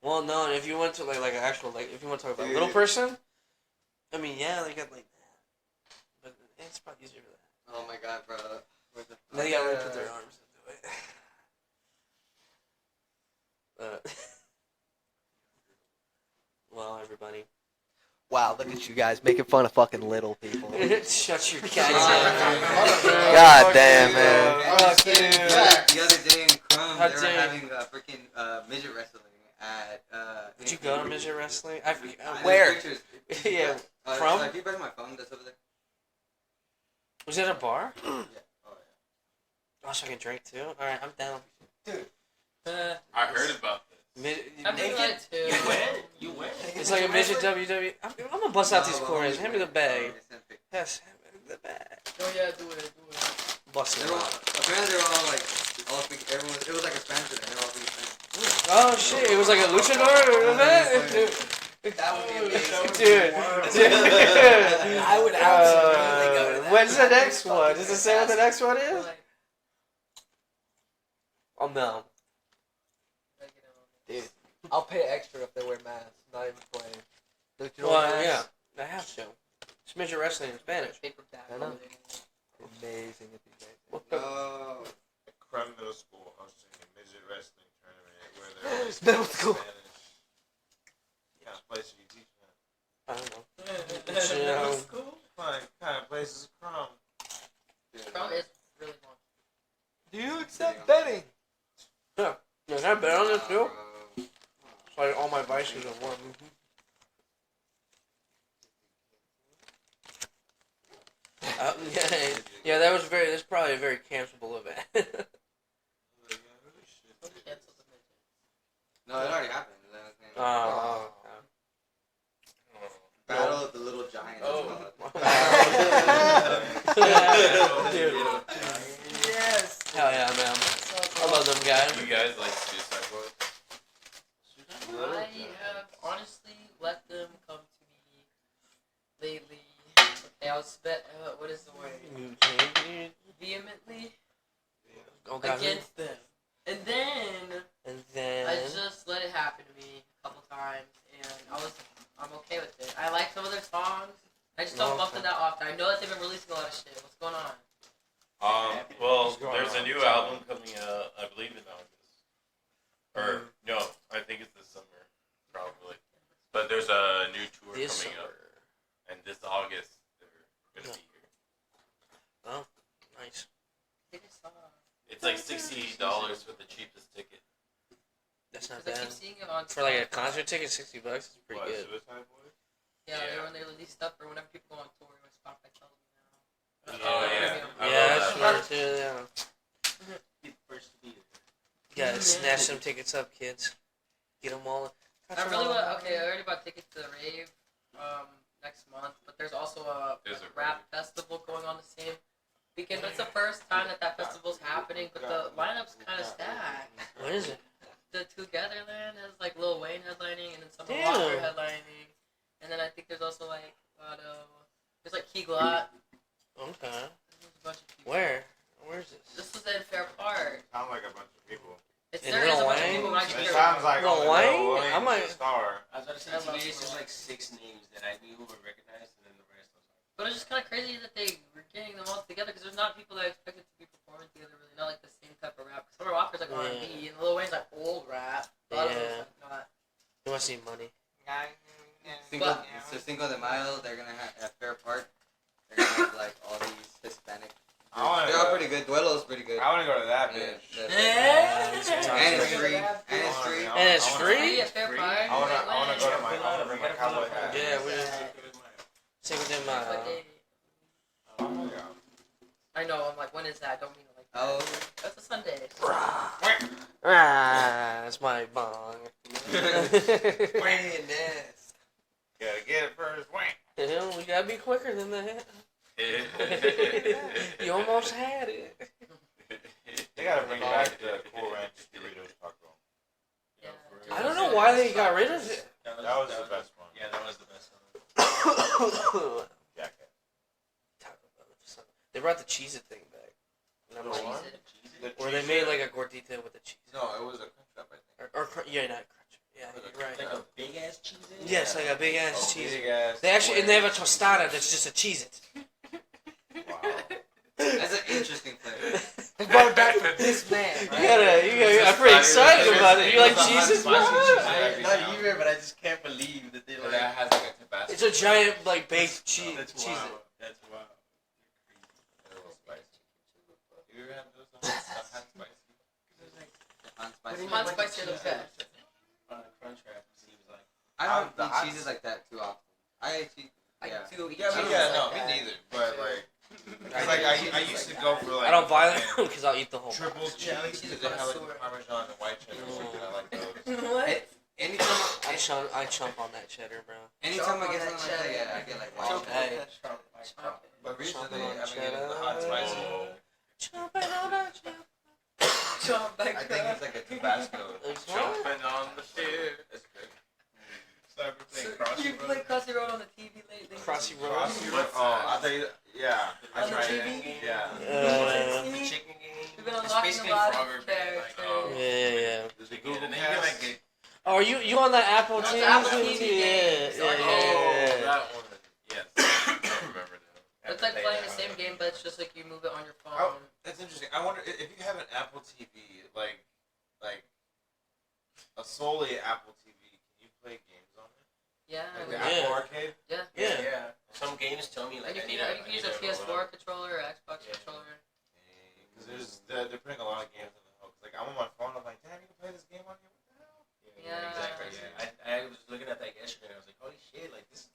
Well, no. If you went to like an actual if you want to talk about Dude. little person, I mean, yeah, they got like that, but it's probably easier for that. Oh my god, bro. Where's the They gotta really put their arms into it. Well, everybody. Wow, look at you guys making fun of fucking little people. Shut your goddamn God damn, man. Fuck you. The other day in Crum, How they were dare you. having freaking midget wrestling at. Did you go to midget wrestling? I forget. I Where? have pictures. Yeah. So From? if you back my phone, that's over there. Was it a bar? Yeah. Oh Oh, so I can drink too? Alright, I'm down. Dude. I heard about this. I've been on it too. You went. It's like a midget WWE. I'm gonna bust out these coins. Hand me the bag. Yes, hand me the bag. Oh yeah, do it. Bust it out. Apparently they're all like, all speak, everyone, it was like a Spanish event, they're all speaking Spanish. Oh shit! It was like a luchador event. That would be amazing. Dude. I would absolutely go to that. When's the next one? Does it say what the next one is? Like, I'm down. you know, I'll pay extra if they wear masks. Not even playing. Luchador Well, masks. yeah, they have to. It's midget wrestling in Spanish. paper towel. I know. Amazing if you guys. What the? Oh. At Crumb Middle School hosting a midget wrestling tournament where they're Middle school. Spanish. What kind of place are you teaching at? I don't know. Middle Yeah. school? What kind of place is Crumb? Prom is really long. Do you accept betting? Yeah, can I bet on this too? Bro. It's like all my vices in one. Yeah, that's probably a very cancelable event. Don't cancel the midget. No, it already happened. Oh, Battle of the Little Giants. Oh. Dude. Yes. Hell yeah, man. I love them guys. You guys like Suicide Boys? I have honestly let them come to me lately. Okay, what is the word? Vehemently Oh, God. against them. And then And then. I just let it happen to me a couple times, and I'm okay with it. I like some of their songs. I just don't bump them that often. I know that they've been releasing a lot of shit. What's going on? Well, there's a new album coming out, I believe in August. Or, no, I think it's this summer, probably. But there's a new tour This coming up. summer. And this August, they're going to be here. Oh, nice. I think I saw. It's like $60 for the cheapest ticket. That's not Because I bad. keep seeing it on For like a Spotify. concert ticket, $60 is pretty What, good. Suicide Boys? Yeah, Yeah. when they release stuff, or whenever people go on tour, my Spotify tells me now. Oh, yeah. I Yeah, love that's that. what too, yeah. Be the first to be there. You gotta snatch some tickets up, kids. Get them all. I really want. Okay, I already bought tickets to the rave next month, but there's also a There's a rap festival going on the same weekend. But it's the first time that festival's happening, but the lineup's kind of stacked. What is it? The Togetherland has like Lil Wayne headlining, and then Summer Damn. Walker headlining, and then I think there's also like a lot of there's like Key Glot. Okay. There's a bunch of people. Where? Where's this? This was in Fair Park. Sound like a bunch of people. It's In there is a Lil bunch of Wayne? people, but I just It hear sounds like Lil only Wayne? Lil Wayne's I might- a star. I was about to say, I to love me, it's just Lil like 6 names that I knew were recognized, and then the rest was like, But it's just kind of crazy that they were getting them all together because there's not people that I expected to be performing together really, not like the same type of rap. Summer Walker's like R&B, and Lil Wayne's like old rap. A lot of Yeah. it's like not. You want to see money? Cinco de Mayo, they're gonna have at Fair Park. They're gonna have like all these Hispanic. I wanna They're all go- pretty good. Duelo's pretty good. I want to go to that Yeah, bitch. that's- And And it's it's free. And it's free. And it's free? Free at Fair Free? Park. I want to go to my. I Pull want out, to bring we my gotta pull cowboy out. hat. Yeah, we just take them What day? Oh my god. I know. I'm like, when is that? I don't mean it like that. Oh. That's a Sunday. That's my bong. Weighing this. Gotta get it first. Wait. We gotta be quicker than that. You almost had it. They gotta bring back the Cool Ranch Doritos taco. Yeah. I don't know why they got rid of it. That was the best one. Yeah, that was the best one. Jacket. They brought the Cheez-It thing back. And I'm The like, what? Cheese-It? or they made like a gordita with the cheese. No, it was a crunch wrap, I think. Yeah, not crunch. Yeah, you're right. Like a big ass cheese in it? Yes, like a big ass Oh, cheese. big ass. They actually, and they have a tostada that's just a Cheez-It. Wow. That's an interesting flavor. They brought it back for this man. I'm pretty excited about it. You like Cheez-Its? Spicy cheese. Not even, but I just can't believe that they But like. that has like a Tabasco. It's a giant, like, baked cheese. That's Cheez-It. wild. That's wild. A little spicy. You ever have those hot spicy? Hot spicy. Hot spicy are the best. On a crunch wrap, it seems like. I don't The eat hot- cheeses like that too often. I eat cheese. I Yeah. do eat Yeah, cheese yeah, no, like me that. neither. But like, Cause like I used to go for like I don't buy them because I'll eat the whole. triple cheese Yeah, like because cheese they have like connoisseur. Parmesan and white cheddar. And I like those. What? Anytime, I chomp on that cheddar, bro. anytime I Chomp get on something that like that, cheddar. yeah, I get like wild. Hey. But recently, Chomping on I've been getting the hot cheddar. spicy. Chomping on that cheddar. Chomp I back think it's like a Tabasco. Jumping on the ship. It's good. So I've been So playing Crossy you play Crossy Road on the TV lately? Crossy Road. Crossy Road. Oh, I thought you. Yeah, I On the tried TV? it. Yeah. The chicken game. We've been It's unlocking basically a lot Frogger of Band, like, characters. Yeah. There's the Google Google and then you get Cast. like Oh, are you on that Apple That's TV? Apple TV Yeah, games. yeah, oh, yeah. that one. Yes. I remember now. It's like playing the same game, but it's just like you move it on your phone. Oh, that's interesting. I wonder if you have an Apple TV, like a solely Apple TV, can you play games on it? Yeah. Like the Yeah. Apple Arcade? Yeah. Some games tell me like Like I you need can use a PS4 controller or Xbox Yeah. controller. Because they're putting a lot of games on the hook. Like I'm on my phone, I'm like, Dad, you can play this game on here. What the hell? Yeah. Exactly. Yeah. I was looking at that yesterday and I was like, holy shit, like this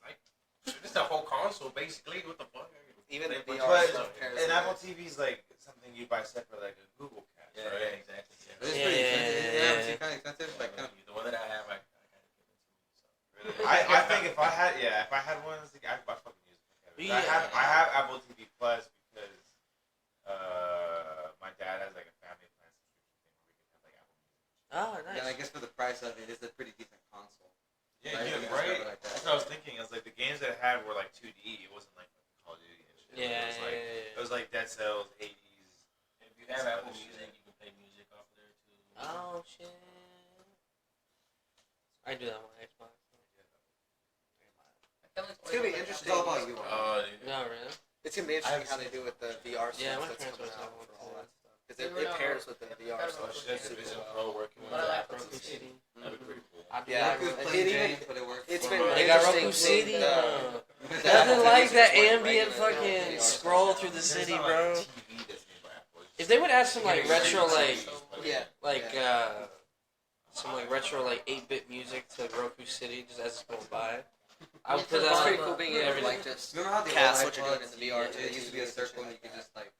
is the whole console basically. What the fuck? Even Play a the bunch of But stuff. an Apple TV is like something you buy separate, like a Google Cast, Yeah, right? exactly. But it's Yeah, pretty yeah, expensive. yeah, Yeah, yeah. it's kind of expensive. Like, kind of, The one that I have, I kind of give it to me. So. I think if I had one, I fucking use it. Yeah. I have Apple TV Plus because my dad has like a family plan subscription thing where we can have like Apple Music. Oh, yeah, and I nice. guess for the price of it, it's a pretty decent console. Yeah, Right, yeah, we right. discovered like that. That's what I was thinking. I was like, the games that I had were like 2D. It wasn't like Call of Duty and shit. Yeah, It was like Dead Cells, Hades. If you have Apple Music, you can play music off of there too. Oh shit. I do that on my Xbox. It's gonna be interesting. It's all about you. Oh, dude. No, really? It's gonna be interesting how they do with the VR stuff Yeah, my that's parents coming were out talking for all about that stuff. Because it pairs with the VR Oh, stuff. shit, that's Vision Pro working with But I like Apple Roku TV. City. That'd be pretty cool. I do Yeah, that. Roku's it plain even- Jane, but it works. it's for been my- They got interesting Roku seeing City. the- Nothing like that Just ambient regular fucking VR scroll stuff. through the There's city, not, bro. like, TV that's made by Apple. It's If they would add some like Yeah, retro, yeah, like Yeah. some like retro like 8-bit music to Roku City just as it's going by, I would It's put a that It's on. pretty cool being able to everything. like just Remember how the cast old what you're doing in iPods, the VR it too. used to be a circle and you could just like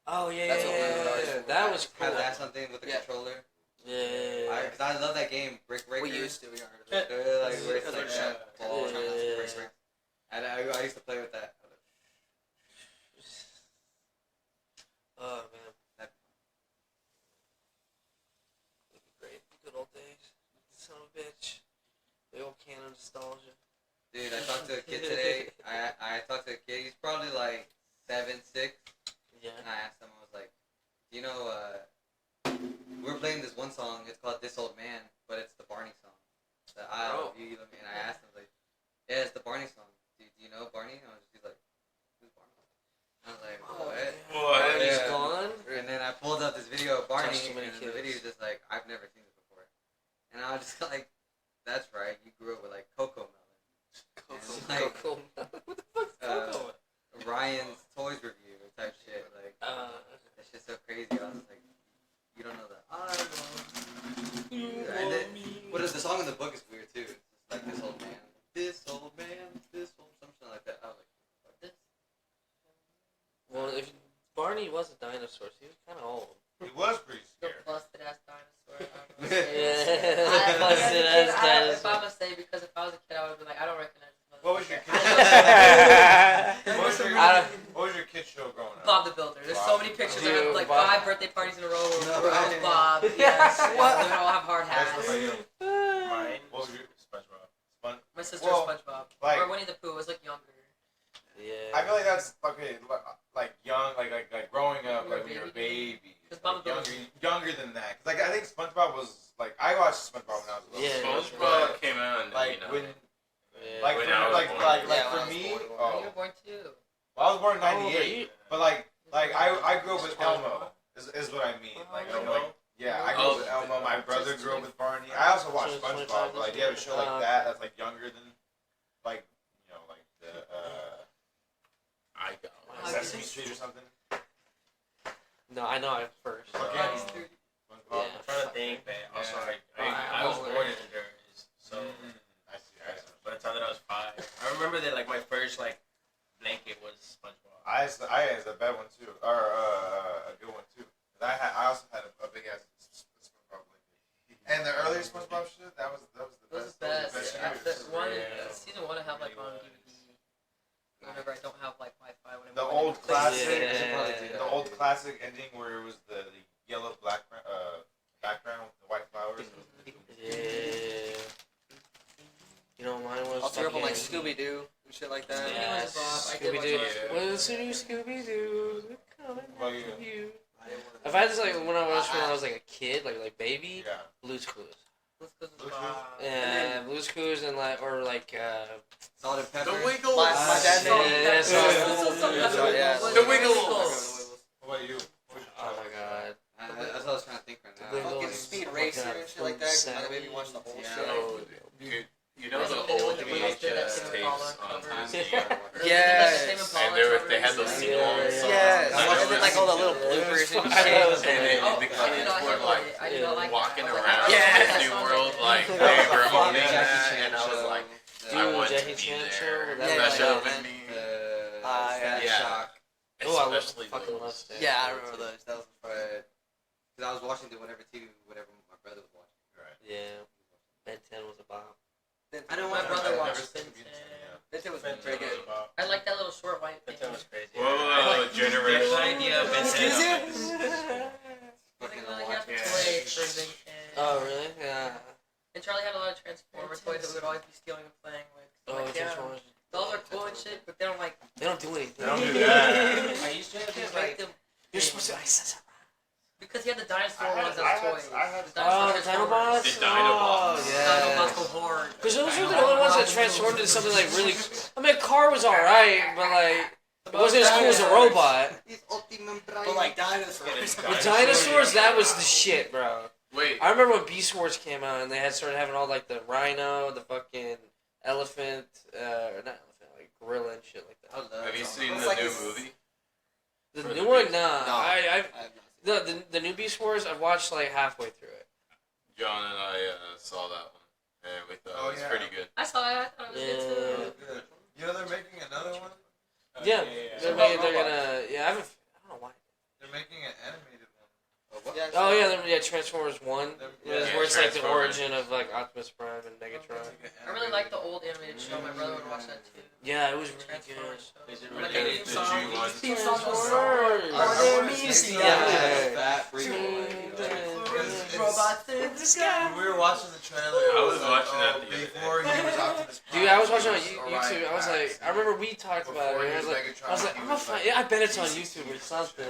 Oh yeah, That's yeah, what we yeah, were yeah. always That was cool. have that something with the Yeah. controller. Yeah. Because I love that game, Brick Breaker. we used to. We are. Like, where it's like Yeah. ball Yeah. bricks. And I used to play with that. Oh man. It'd be great. Good old days. Son of a bitch. The old canon nostalgia. Dude, I talked to a kid today. I talked to a kid. He's probably like 7, 6. Yeah. And I asked him, I was like, do you know, we were playing this one song. It's called This Old Man, but it's the Barney song. The I Love You, Love Me. And I asked him, like, yeah, it's the Barney song. Do you know Barney? And he's like, who's Barney? I was like, what? Barney's Yeah. gone. And then I pulled up this video of Barney, Touched too many and the kids. video is just like, I've never seen this before. And I was just like, that's right, you grew up with like Coco Melon. And, like, Coco. What the fuck's Coco? Ryan's Toys Review type shit. Like, Uh, that shit's so crazy. I was like, you don't know that. I love you. And then, what is the song in the book is weird too. It's just like this old man, something like that. I was like, fuck this. well, if Barney was a dinosaur, so he was kind of old. He was pretty The scary. busted ass dinosaur. Yeah. Busted ass If dinosaur. I'm gonna say, because if I was a kid, I would be like, I don't recognize this What was your motherfucker. What was your, I don't- what was your kid show growing up? Bob the Builder. There's so many pictures. I have Dude, like Bob. 5 birthday parties in a row where No, we're all right. Bob. Yes. What? They all have hard That's hats. what you. Mine. What was your SpongeBob. fun? My sister Well, SpongeBob. like- or Winnie the Pooh was like younger. Yeah. I feel like that's okay. Like young, like growing up, When like when you you're were a baby. Because Like, Bob the younger than that. 'Cause, like I think SpongeBob was like I watched SpongeBob when I was little. Yeah. SpongeBob came out in the Like when, Yeah. like When for, I was like born. like Yeah, like when I for was me. born. You Oh, were born too. well, I was born in How old are '98. you? But like I grew up with Elmo. Is what I mean. Like Oh. like yeah, I grew up with Elmo. My brother grew up with Barney. I also watched SpongeBob. But like you have a show like that that's like younger than like you know like the I got Oh, Sesame Street or something. No, I know it first. Okay. SpongeBob. Yeah. I'm trying to think, man. Also, Yeah. I was born in Honduras, so I see. by the time that I was 5, I remember that like my first like blanket was SpongeBob. I had a bad one too, or a good one too. I also had a big ass SpongeBob blanket. And the earlier SpongeBob shit, that was the Those best. are the best. That was the best years. Season 1 I have like on DVD. Whenever I don't have like Wi-Fi. Whenever The I old need to- classic, Yeah. the old classic ending where it was the yellow background with the white flowers. Yeah. You know, mine was. I'll throw up on like fucking- Scooby Doo and shit like that. Yeah. Yes, I did Scooby watch Doo. that. What's the new Scooby Doo? Coming Oh, after yeah. you. If I just like when I was like a kid, like baby, Yeah. Blue's Clues. Let's go to the Blue's bar. Yeah, Blue's Clues and like Salt and pepper. Wiggles. My dad Yeah, made that's Yeah. right. Yeah. The Wiggles. What about you? Oh my god. That's what I was trying to think right now. Wiggles. Fucking Speed Racer and shit like that. Cause I maybe watch the whole Yeah. shit. Oh, dude. You know the Yeah. old Yeah. VHS Yeah. tapes on Yeah. Time Yes. and they had those sing-along songs. Yes. I And then like all the little bloopers and I know. shit. And Oh, the I do kids not were have like it. I do not like walking that. around Yeah. Disney World like they were owning that, and I was like, I Dude, want to Jackie be Chan there. show, that That was should have like- been me. Yeah. Fat Shock. Oh, I love Especially fucking those. love Stan. Yeah, I remember those. That was But because I was watching the whatever my brother was watching. Yeah. Ben 10 was a bomb. I know my I've brother never watched seen Ben 10. It was pretty good. I like that little short white thing. That was crazy. Whoa, generation. The idea of Ben 10. Fucking He watch had the Yeah. toys for Ben 10. Oh, really? Yeah. And Charlie had a lot of Transformer toys that we would always be stealing and playing with. So, Oh, like, yeah, Transformers. those are cool and shit, but they don't like. They don't do anything. They don't do that. I used to have You these can't like make them You're supposed to access it. because he had the dinosaur I had- ones I had- as toys. I had- The Oh, the Transformers. Dinobots? The Dinobots. Oh, Dinobots go yeah. hard. Because those were the only ones that transformed into something like really. I mean, a car was alright, but like. It wasn't as cool as a robot. But like dinosaurs. The dinosaurs, that was the shit, bro. Wait, I remember when Beast Wars came out and they had started having all like the rhino, the fucking elephant, not elephant, like gorilla and shit like that. have you seen It's the like new this- movie? The For new the one, Beast- nah. No. I I've the new Beast Wars, I've watched like halfway through it. John and I saw that one, and we thought Oh, it was yeah. pretty good. I saw it. I thought it was good too. Good. You know they're making another one. Yeah, they're About gonna, robots. yeah. I don't know why. They're making an animated one. Oh yeah, Transformers One, Yeah, where it's like the Transformers. origin of like Optimus Prime and Megatron. I really like the old animated show. My brother would watch that too. Yeah, it was really good. Transformers show. Is it Like really the good? theme The song. G one? Theme song was so Transformers. I wanna see see that. Fat freak. Robots in the sky. When we were watching the trailer, I was watching that the other day. before he was Optimus Prime. Dude, I was watching on He was YouTube. I was like, I remember we talked about it. And I was like, I'm gonna find. Yeah, I bet it's on YouTube or something.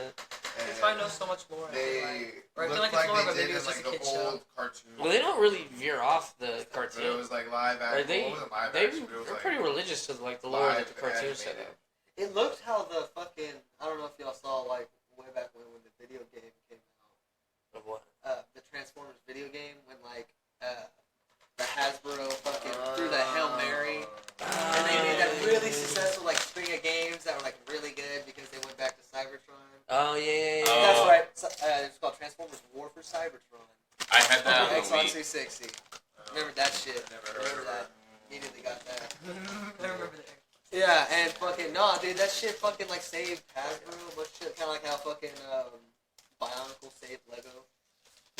That's why I know so much more. They Or I feel looked like it's more of a they maybe did it's in just like a the kid show. old cartoon. Well, they don't really veer off the But it cartoon. was like live Or action. they Well, it wasn't live they action, but it was they're like pretty religious to like the lore that the live cartoon set animated. up. It looked how the fucking I don't know if y'all saw like way back when the video game came out. Of what? The Transformers video game when like the Hasbro fucking threw the Hail Mary and they made that really successful like string of games that were like really good because they went back to Cybertron. Oh yeah. Oh. That's right. It's called Transformers War for Cybertron. I had that on the Xbox Wii. 360. Remember that shit? Remember that? Immediately got that. I remember that. Yeah, and fucking no, dude, that shit fucking like saved Hasbro, but shit, kind of like how fucking Bionicle saved Lego.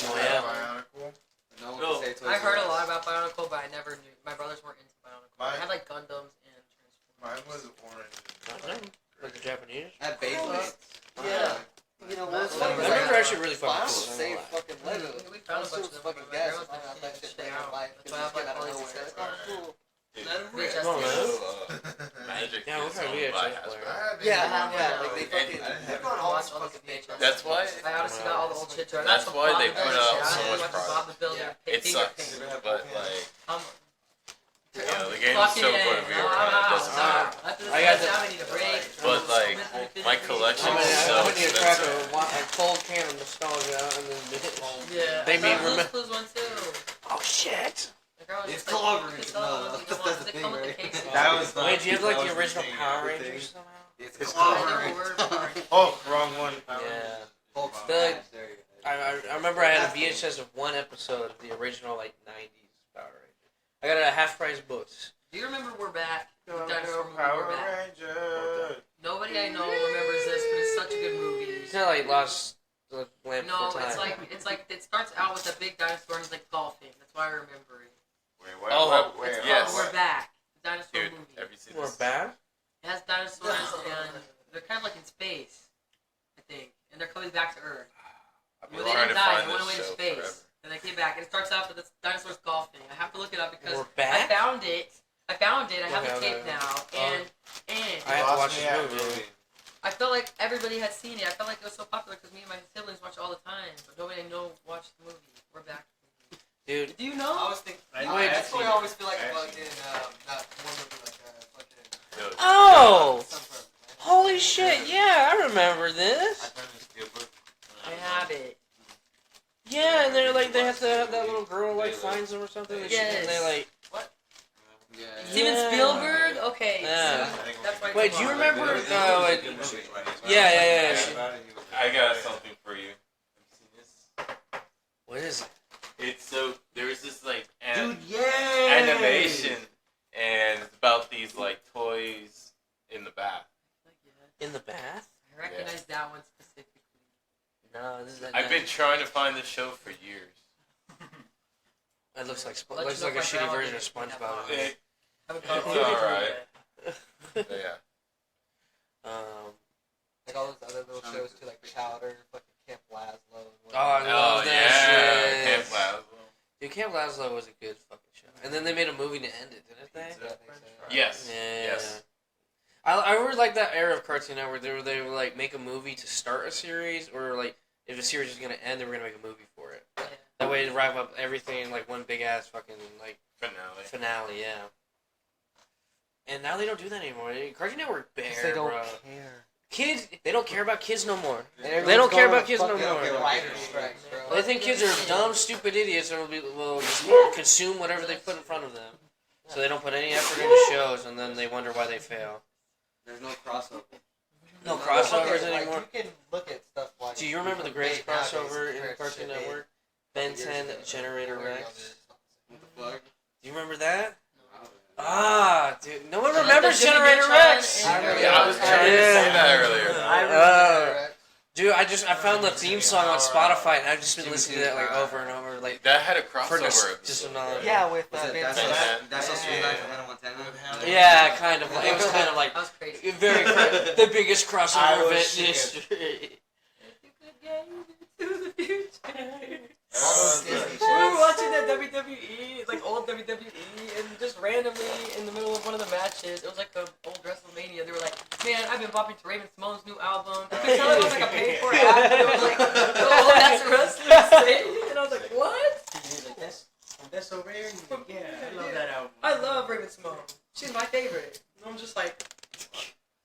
Oh yeah. Bionicle. No one No, can say Toys I heard R a Us. lot about Bionicle, but I never knew. My brothers weren't into Bionicle. I had like Gundams and Transformers. Mine was orange. Like the Japanese. At Beyblade. Yeah. You know what's funny? I remember actually really fucking Bionicle cool. saved fucking Lego. We found a bunch of them. Fucking My gas. grandma's I found that been shit stay thing out. on life. That's why I have like all these It's cassettes. cool. Dude, VHS Oh, tapes. Magic Yeah, is what kind of owned VHS by player? Hasbro. Yeah, like they fucking. And- They've I gone all watched all fucking these big. VHS. That's why. I honestly got all the old shit. That's why they put out so much Bob product. the Builder. It Finger sucks, Painter. but like, Um, yeah, the game is so fucking fun. A. It doesn't matter. After this I got time, I need a break. But like, my collection I'm is so gonna need to crack expensive. a cold can of nostalgia and then Yeah, They I mean saw remem- Blue's Clues one too. Oh shit! The girl was It's just like, clobbering. "It's all No, the ones you that's want." the They thing, come with the right? cases. That was Wait, do you have like that the was original thing, Power everything. Rangers somehow? It's I clobbering. never word for it. Oh, wrong one. Yeah. Hulk The- smash, there you go. I remember I had a VHS of one episode of the original like '90s Power Rangers. I got it at half price books. Do you remember We're Back? Go, Dinosaur go, movie, Power We're Back. Ranger. Nobody I know remembers this, but it's such a good movie. It's not like Lost Lamp No, for Time. it's like it starts out with a big dinosaur and he's like golfing. That's why I remember it. Wait, what? Oh, Wait, It's yes. called We're Back. The dinosaur Dude, movie. have you seen We're this? bad. It has dinosaurs and they're kind of like in space, I think, and they're coming back to Earth. I've been Well, they trying didn't to die. find They went away this to show space, forever. and they came back. And it starts off with this dinosaurs golfing. I have to look it up because We're back? I found it. I have Okay, the tape okay. now, and I have to watch me this at movie. I felt like everybody had seen it. I felt like it was so popular because me and my siblings watch it all the time, but nobody I know watched the movie. We're back. Dude, Do you I know? was thinking. Wait, That's why I always feel like I a actually- fucking that one movie like fucking. Really? oh, Some sort of- holy shit! Yeah, I remember I this. turned to Spielberg. I have it. Yeah, and they're like they have to have that little girl like finds them or something. And Yes. and they like. Yeah. Steven Yeah. Spielberg. Okay. Yeah. see, that's why. Wait, do you remember? Like, yeah. I got something for you. Have you seen this? What is it? It's so there was this like Dude, yeah. animation, and it's about these like toys in the bath. In the bath? I recognize that one specifically. No, this is. I've been trying to find this show for years. It looks like Let looks you know like a if my shitty grandma version of didn't have SpongeBob. one. It, Haven't It's caught all the way through alright. yet. but yeah. Like all those other little shows too, like Chowder, fucking Camp Lazlo. and Oh, I whatnot. love Oh that yeah, shit. Camp Lazlo. Dude, Camp Lazlo was a good fucking show. And then they made a movie to end it, didn't they? Yeah, I think so. Yes. Yeah. Yes. I really like that era of Cartoon Network where they would like make a movie to start a series, or like if a series is gonna end, they were gonna make a movie for it. Yeah. That way to wrap up everything in like one big ass fucking like finale, yeah. And now they don't do that anymore. Cartoon Network bare, They don't bro. care. Kids, they don't care about kids no more. And They don't care everyone's about kids no going on more. fucking writer's strikes, bro. They think kids are dumb, stupid idiots and will just consume whatever they put in front of them. So they don't put any effort into shows, and then they wonder why they fail. There's no crossover. No Look crossovers at, like, anymore. You can look at stuff like. Do you remember the greatest nowadays crossover in compared to Cartoon shit Network? made Ben years 10 ago. Generator When we were Rex. What the fuck? Do you remember that? No. Ah, dude, no one Like remembers the Jimmy Generator Neutron Rex. and- Yeah, I was trying to say that earlier. Dude, I found the theme song on Spotify, and I've just been listening to that like over and over, like That had a for crossover. just some knowledge. Yeah, with Was it Ben That's 10. So- That's So Sweet Life of Hannah Montana? Yeah, kind of. It was kind of like That was crazy. very the biggest I crossover was event in shit. history. You could get into the future. All those Disney We were shows. watching that WWE, like old WWE, and just randomly in the middle of one of the matches, it was like an old WrestleMania. They were like, "Man, I've been bopping to Raven Simone's new album." You could tell it was like a paid-for ad. It was like, "Oh, that's wrestling saying," and I was like, "What?" He's like, that's over here. He's like, yeah, I love that album. I love Raven Simone. She's my favorite. And I'm just like,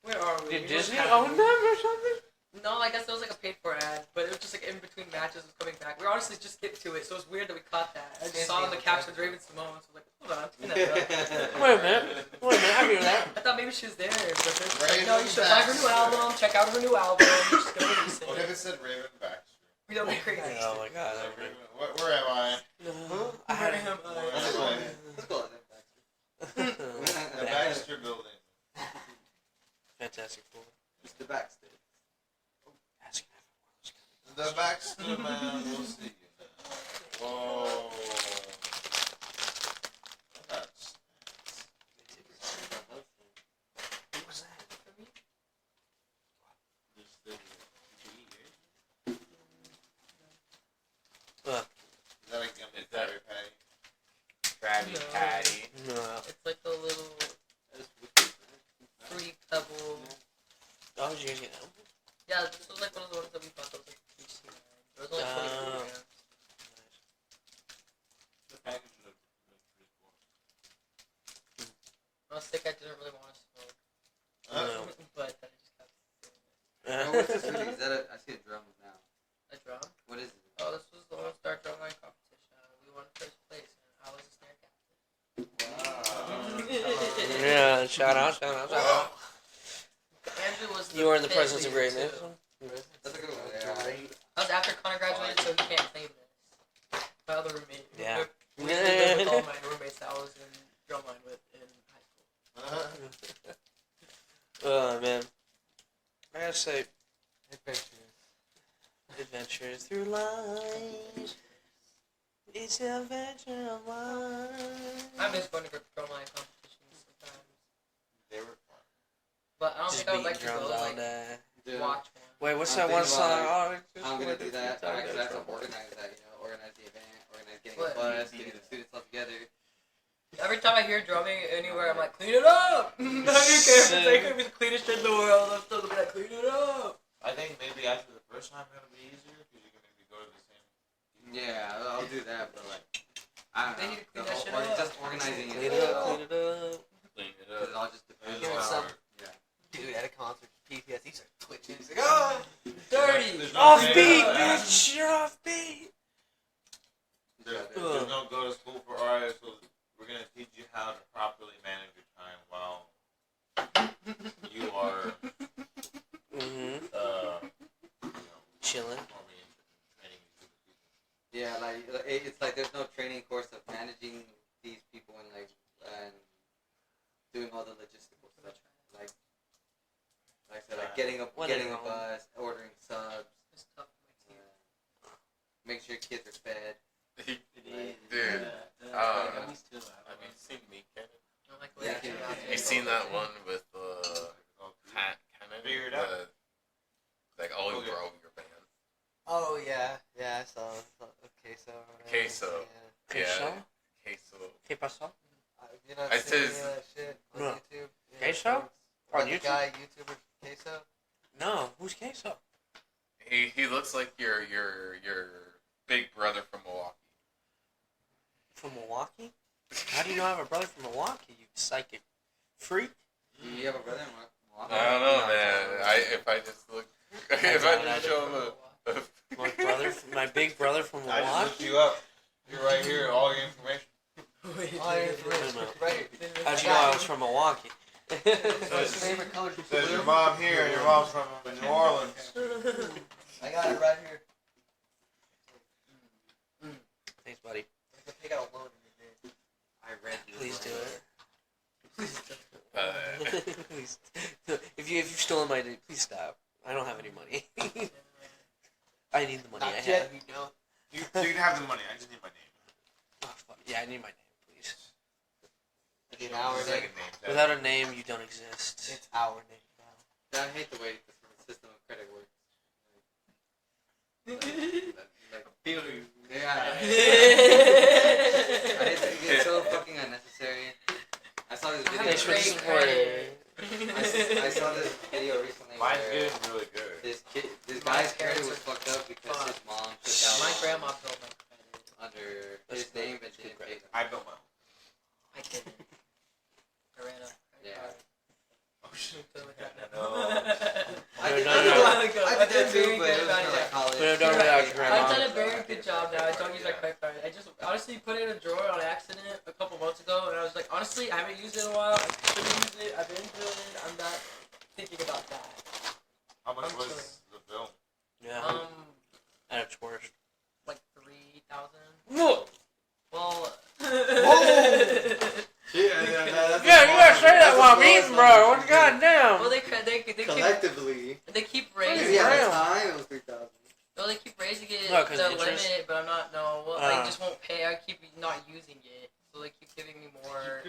where are we? Did We Disney must own have- them or something? No, I guess it was like a paid-for ad, but it was just like in between matches was coming back. We were honestly just getting to it, so it was weird that we caught that. I just saw on the captions Raven Simone, so I was like, hold on, turn that up. Wait a minute. I hear that. I thought maybe she was there, but they're just like, Raven no, you should buy her new Baxter. album, check out her new album, you're just gonna release What if it. it said Raven Baxter? We don't get crazy. Oh my god. Where am I? I had Let's go with that, The Baxter Building. Fantastic Four. Mr. Baxter. The Baxter man will see you. Whoa. That's Is that a gummy Krabby Patty? Krabby No. Patty. No. It's like the little fruity pebble. Oh, did you guys get that? Yeah, this was like one of the ones that we bought that was like $3.69. It was only 24 grams. The package looked pretty cool. I was sick, I didn't really want to smoke, No. but then I just kept Oh, what's this really? Is that a, I see a drum now. a drum. What is it? Oh, this was the All Star Drumline competition. We won first place, and I was a snare captain. Yeah, shout out. Andrew was You are in the fifth presence of leader, greatness. too. That's a good one. Yeah. That was after Connor graduated, so he can't claim this. My other roommate. Yeah. We lived with all my roommates that I was in drumline with in high school. Oh man. website? Adventures through life. It's an adventure of life. I miss going to Patrol Line competitions sometimes. They were fun. But I don't Just think I would beating like to drums go all like day. Dude, watch one. Wait, what's I'm that one thinking song? about, Oh, it's just I'm gonna like do a that. few I times actually have to drums. organize that. Organize the event, organize getting What? a bus, getting the students all together. Every time I hear drumming anywhere, I'm like, clean it up! I don't care if it's like, if it's the cleanest shit in the world, I'm still gonna be like, clean it up! I think maybe after the first time it's gonna be easier because you can maybe go to the same. Yeah, I'll do that, but like, I They don't need to know. clean that shit up. Just organizing Clean it. it up, clean it up. Clean it It up. all just depends Give it on. some Yeah. dude at a concert. PTSD starts twitching. He's like, oh. Dirty! There's no Off training. beat, bitch! You're off beat! There's no go to school for artists, so we're gonna teach you how to properly manage your time while you are, Mm-hmm. Chilling. performing and training these people. Yeah, like it's like there's no training course of managing these people and doing all the logistical stuff. Like I said, like getting a When getting in a Rome. bus, ordering subs, It's tough for my team. make sure kids are fed. Dude, Have have you seen Meat Cannon? I don't like the Yeah, way I can- it turns out. You seen that one with Pat Cannon? Figure it out. Like all Okay. grow your band. Oh yeah, yeah. I saw queso. or whatever. Queso. Yeah. Queso? Yeah. Queso. ¿Qué pasó? You know, I I've seen any says- of that shit on No. YouTube. Yeah, Queso? shorts. On Like the YouTube? guy, YouTuber Queso. No, who's Queso? He looks like your big brother from Milwaukee. From Milwaukee? How do you know I have a brother from Milwaukee, you psychic freak? Do you have a brother in Milwaukee? I don't know, man. If I just look, if I just show him My brother, my big brother from I just looked Milwaukee? you up. You're right here, all your information. Oh, yeah, right. How'd you know I was from Milwaukee? His favorite color is Says your blue. mom here, and your mom's from New Orleans. I got it right here. Thanks, buddy. They got a load in your I read you. Please do it. uh, Please. If you've stolen my name, please stop. I don't have any money. I need the money I Not have. yet, you don't. You can have the money. I just need my name. Oh, fuck. Yeah, I need my name, please. It's our name. Second name. Without a name, you don't exist. It's our name now. I hate the way the system of credit works. Feel you. Yeah. It's so fucking unnecessary. I saw this video. Thanks for the Great support. credit. I saw this video recently. Mine's where good, really good. This My guy's credit parents was are fucked up because his fucked. mom put down My grandma built my credit. under That's his good. name and That's good didn't pay them. I built my own. I didn't. I ran up. Yeah. Oh shit. No. I No, did no, that no. too. I I did that did too, very but it good was about for it. like college. Put it down without your I've grandma. done a very good job now. I don't use my credit card. I just honestly put it in a drawer on accident a couple months ago, and I was like, honestly, I haven't used it in a while. I should use it. I've been good. I'm not thinking about that. How much I'm was the bill? Yeah, at its worst. Like 3,000. Whoa! Well. Yeah, Yeah, you gotta say that while I'm eating, bro. What goddamn? Well, they keep Collectively. raising. Yeah, Damn. at the time it was 3,000. No, they keep raising it No, 'cause the interest? limit, but I'm not. No, well, I just won't pay. I keep not using it, so they keep giving me more.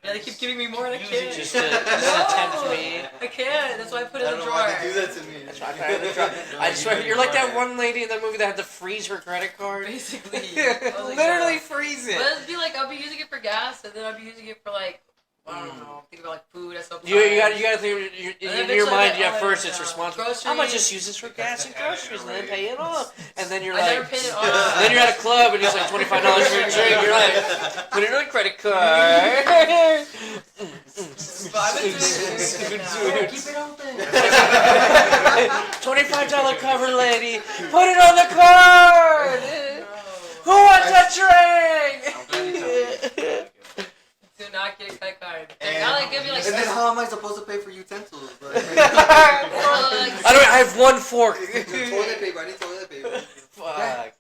Yeah, they keep giving me more, and I can't. Just to tempt me. I can't. That's why I put it I in don't the know drawer. why they do that to me. That's why I swear, you're like that one lady in that movie that had to freeze her credit card. Basically, I was like, Literally no. freeze But it. it'd be like I'll be using it for gas, and then I'll be using it for like I don't know, think about like food at some point. You gotta think in your mind. Yeah, first it's responsible. I might Groceries. just use this for gas and groceries, and then pay it off. And then you're I never like, paid it off. then you're at a club and it's like $25 for a drink. You're like, put it on a credit card. But I've been doing it. Dude. Keep it open. $25 cover, lady. Put it on the card. Who wants a drink? Do not get a credit card. And, Now they give me like. and then how am I supposed to pay for utensils? Like, I have one fork. toilet paper. I need toilet paper. Fuck.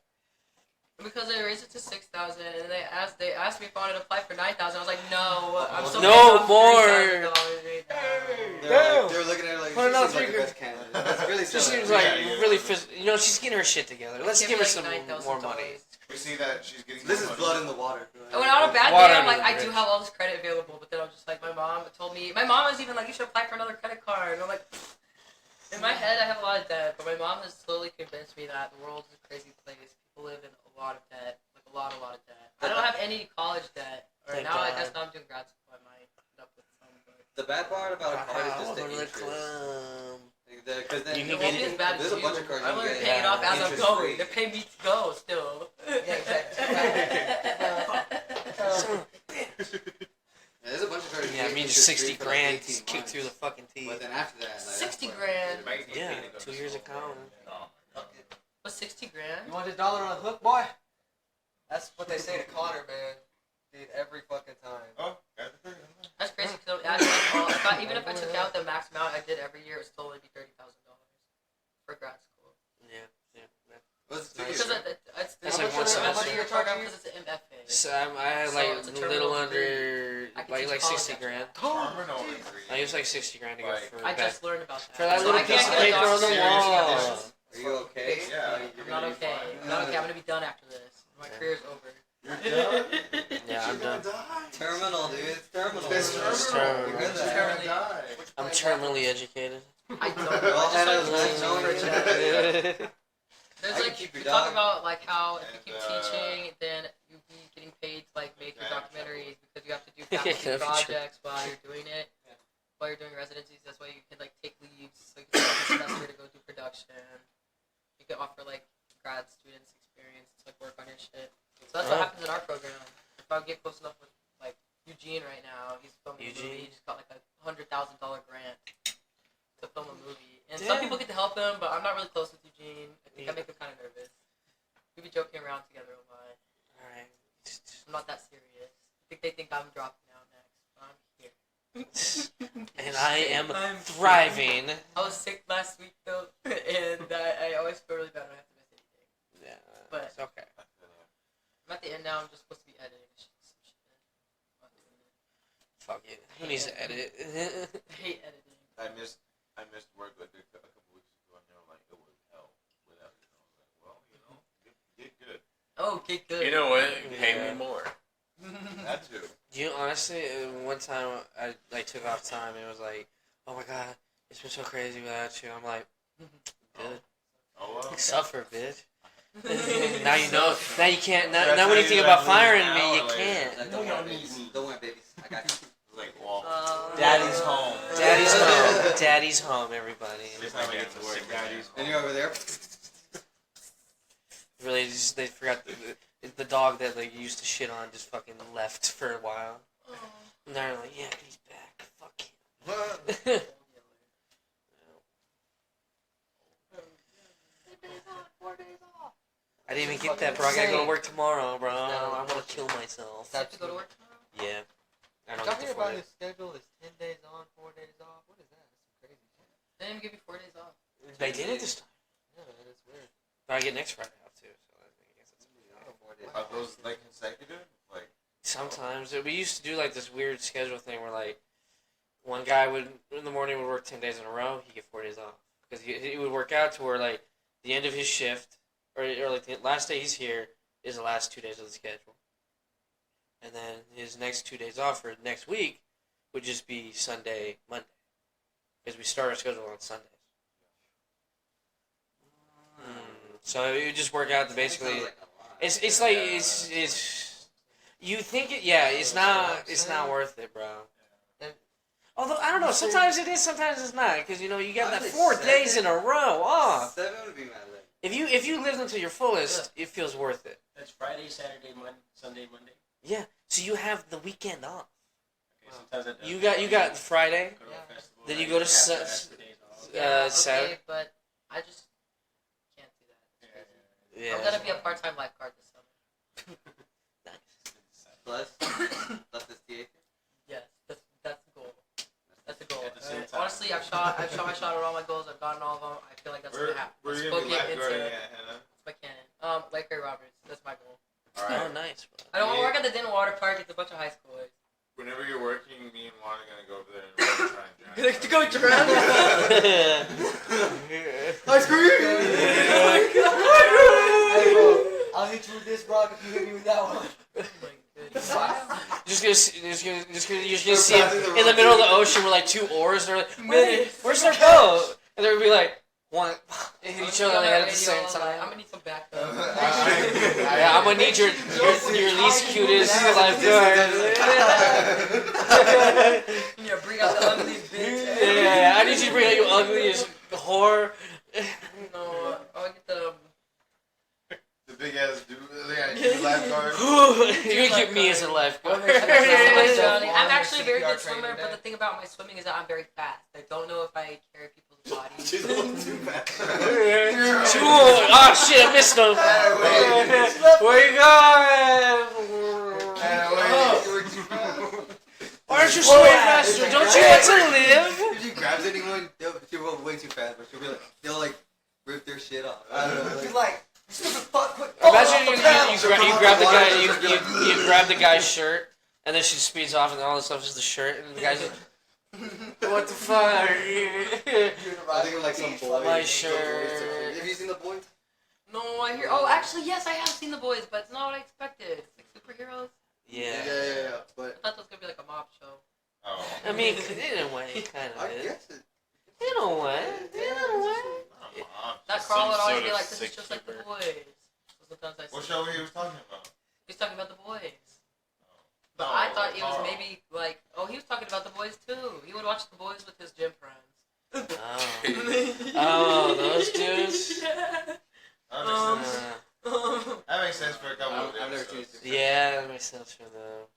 Because they raised it to 6,000, and they asked me if I wanted to apply for 9,000. I was like, no, I'm still No, paying more. $3,000 right now. They're looking at her like, Put she another seems like the figure. best candidate. That's really She selling seems her. like Yeah, really, yeah. you know, she's getting her shit together. Let's give her some more money. We see that she's getting. This is money. blood in the water. And when on a bad Water day, I'm like, under I the do bridge. have all this credit available, but then I'm just like, my mom was even like, you should apply for another credit card. And I'm like, in my head, I have a lot of debt, but my mom has slowly convinced me that the world is a crazy place. People live in a lot of debt, like a lot of debt. I don't have any college debt. Right Thank now, I God. guess now I'm doing grad school. I might end up with some, but The bad part about a card is just the Go to the interest. club. Because then You it can won't get be it- as bad there's as a bunch of cards I'm you only get paying it off as I'm interest going. free. They're paying me to go still. Yeah, exactly. Yeah, there's a bunch of cards you Yeah, I get mean, interest 60 free for grand like 18 kicked months. through the fucking teeth. But then after that, like, 60 that's grand. Yeah, 2 years of college. What's 60 grand? You want this dollar on a hook, boy? That's what they say to Connor, man. Dude, every fucking time. Oh, got the 30. That's crazy. Cause even if I took out the max amount I did every year, it would still only be $30,000 for grad school. Yeah. What's Nice. Because it's That's how like much one is it? semester. 1 year program because it's an MFA. So I had So like it's a a little terminal under, I could like teach 60 college grand. Terminal degree. I used like 60 grand to go Like, for I back. just learned about that. For that So little I piece can't of get a paper on the doctorate. wall. Are you okay? Yeah. I'm not okay. I'm not okay. I'm gonna be done after this. My career's over. You're done? Yeah, I'm done. Terminal, dude. It's terminal. It's It's terminal. terminal. You're gonna Terminally. die. I'm terminally educated. I don't Well, know. Hannah's I nice just knowing like, her. there's I can like keep we your talk dog. about like how if you keep And, teaching, then you'll be getting paid to like make your documentaries because you have to do Yeah, faculty that'd be true. projects while you're doing it. While you're doing residencies, that's why you can like take leaves, so you can take a semester to go do production. You can offer like grad students experience to like work on your shit. So that's what Oh. happens in our program. If I get close enough with like Eugene right now, he's filming a movie. Eugene? He just got like a $100,000 grant to film a movie. And some Damn. people get to help him, but I'm not really close with Eugene. I think I make him kind of nervous. We be joking around together a lot. Alright. I'm not that serious. I think I'm dropping out next, but I'm here. And I am I'm thriving. I was sick last week though, and I always feel really bad when I have to miss anything. Yeah, But- it's okay. I'm at the end now. I'm just supposed to be editing some shit. I'm not doing it. Fuck it. Who needs to edit? I hate editing. I missed work like a couple weeks ago, and they were like, it was hell without it. I was like, well, get good. Oh, okay, good. You know what? Pay Yeah. me more. That too. You honestly, one time I like took off time and it was like, oh my god, it's been so crazy without you. I'm like, good. Oh well. Suffer, bitch. Now you know. Now you can't. Now, That's now how when you you think like about firing leave me, you now, like- can't. Like, don't worry, babies. Don't worry, babies. I got you. Like, well, Daddy's home. Daddy's home. Daddy's home, everybody. This time I get to work. Daddy's And you're over there. Really, just, they forgot the dog that like used to shit on just fucking left for a while. And they're like, yeah, he's back. Fuck him. I didn't even get that, bro. I gotta go to work tomorrow, bro. I want to kill myself. You have to go to work tomorrow? Yeah. I don't Talking get the about Friday. his schedule is 10 days on, 4 days off. What is that? That's some crazy shit. They didn't even give you 4 days off. They did it this time. Yeah, that's weird. But I get next Friday off too, so I guess that's Are those like consecutive? Like, sometimes we used to do like this weird schedule thing where like one guy would in the morning would work 10 days in a row, he'd get 4 days off because he would work out to where like the end of his shift or like the last day he's here is the last 2 days of the schedule, and then his next 2 days off for next week would just be Sunday, Monday, because we start our schedule on Sundays. So it would just work out to basically. Sounds like a lot. It's like it's you think it it's not worth it, bro. Although I don't know, sometimes it is, sometimes it's not, because you know you got that Honestly, 4 days in a row off. 7 would be my limit. If you lived until your fullest, it feels worth it. That's Friday, Saturday, Sunday, Monday. Yeah, so you have the weekend off. Okay, sometimes I You got Friday, go to a festival, then you right? go to After Sa- that's the days off. Yeah, Saturday. okay, but I just can't do that. It's crazy. Yeah. I'm gonna be a part-time lifeguard this summer. Plus the TA. Yes, that's the goal. That's the goal. At the same And time. honestly, I've shot my shot at all my goals. I've gotten all of them. I feel like that's where gonna happen. are Let's you gonna book be it into lifeguarding at, Hannah? that's my canon. Lake Ray Roberts. That's my goal. nice, bro. I don't want to work at the Denton Water Park. It's a bunch of high schoolers. Whenever you're working, me and Juan are gonna go over there and we're gonna try and To go drown. Ice cream! Hey, bro, I'll hit you with this rock if you hit me with that one. Just gonna see him in the middle of the ocean with like two oars. And they're like, where's their boat? And they're gonna be like, one, and hit each other on the head at the same I'm time. gonna need some backup. Yeah, I'm gonna need your least cutest lifeguard. Yeah, bring out the ugliest bitch. Yeah, I need you to bring out your ugliest whore. No, I'll get the. the big ass dude, lifeguard. You can get me as a lifeguard. I'm actually a very good swimmer, but the thing about my swimming is that I'm very fast. I don't know if I carry people's bodies. She's a little too fast. Oh shit, I missed him. Where you going? Why aren't you swimming faster? Don't you want to live? If she grabs anyone, she'll roll way too fast, but they'll like rip their shit off. I don't know. He's like, stupid fuck, quit. Imagine you grab the guy, you grab the guy's shirt, and then she speeds off, and all this stuff is the shirt, and the guy's like, what the fuck? I think of like some boy. My shirt. Have you seen The Boys? No, I hear. Oh, actually, yes, I have seen The Boys, but it's not what I expected. It's like superheroes. Yeah. But I thought it was gonna be like a mob show. Oh. I mean, in a way, kind I of is. guess it. In a way. That Carl would always be like, "This is just like The Boys." So sometimes I What see. show he was talking about? He's talking about The Boys. No, I thought it was Carl. maybe like, oh, he was talking about The Boys too. He would watch The Boys with his gym friends. Oh, those dudes? That makes sense. That makes sense for a couple of I've never seen episodes. it. Yeah, that makes sense for them.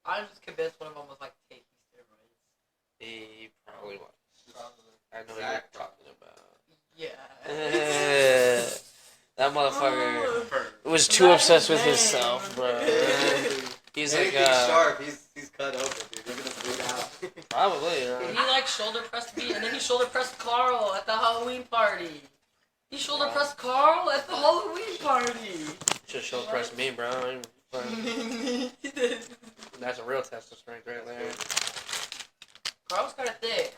I'm just convinced one of them was like taking steroids. He probably was. I know Zach. what you're talking about. Yeah. That motherfucker was too obsessed with himself, bro. He's like, Anything sharp, he's cut open, dude. Look at him bleed out. probably, He like shoulder pressed me, and then he shoulder pressed Carl at the Halloween party. He shoulder pressed Carl at the Halloween party. Should shoulder press me, bro. He did. That's a real test of strength right there. Carl's kind of thick.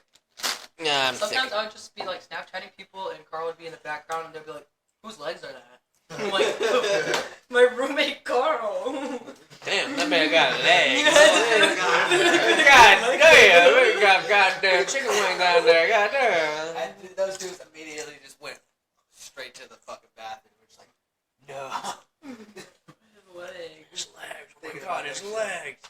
Yeah, I'm Sometimes thick. I would just be like Snapchatting people, and Carl would be in the background, and they'd be like, "Whose legs are that?" I'm like, "My roommate Carl." Damn, that man got legs. God damn, we got goddamn chicken wing down there. Goddamn. And those dudes immediately just went straight to the fucking bathroom. We're just like, no. His legs. His legs. Oh my god, his legs.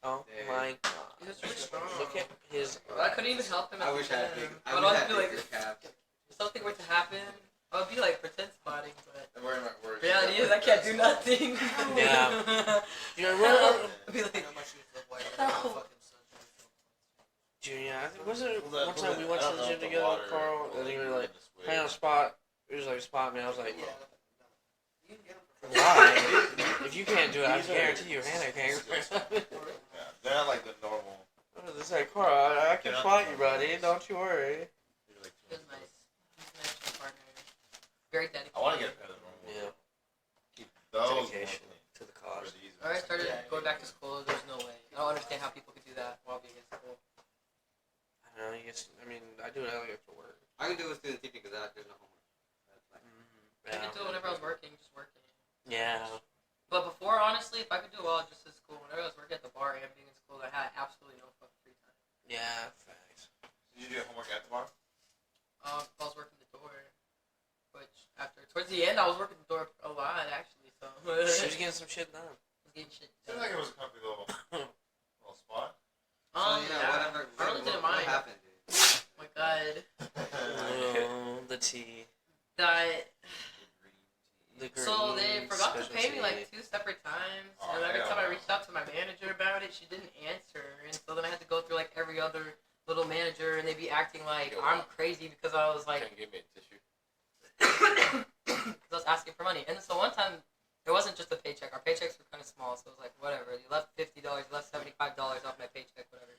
Oh my god. He was really strong. Look at his. I couldn't even help him. At I the wish I had gym. big. I I would wish I always had be like, bigger calves. if something were to happen, I would be like pretend spotting, but I'm wearing my words. reality is I can't do nothing. Yeah. You remember? I'd be like, I know my shoes look white. I got fucking sunshine. Junior, I think was it one time we went to the gym together with Carl, and you were like, hang on a spot. It was like spot me. I was like, Yeah. You can get them for why? If you can't do it, I guarantee your hand can't. Yeah, they're not like the normal. It's like, Carl, I can spot you, buddy. Don't you worry. They're like it was nice. He's a nice partner. Very dedicated. I want to get a pair of the normal. Yeah. Keep those Dedication monthly to the for cause. these. When I started going back to school, there's no way. I don't understand how people could do that while being in school. I don't know. I mean, I do it like after work. I can do with student teaching because there's no homework. I could do it whenever I was working, just working. Yeah. But before, honestly, if I could do it all just at school, whenever I was working at the bar and being in school, I had absolutely no fucking free time. Yeah, facts. Did you do homework at the bar? I was working the door, which towards the end, I was working the door a lot actually. So She was getting some shit done. was getting shit Seems done. like it was a comfy little spot. So, Yeah. whatever. I really didn't What mind. happened, dude? Oh my god, Oh, the tea. that. The So they green forgot to pay me specialty. like 2 separate times, Oh, and every hell time I no. reached out to my manager about it, she didn't answer, and so then I had to go through like every other little manager, and they'd be acting like I'm crazy because I was like, Can't give me a tissue. because I was asking for money, and so one time it wasn't just a paycheck. Our paychecks were kind of small, so it was like whatever. You left $50, you left $75 off my paycheck, whatever.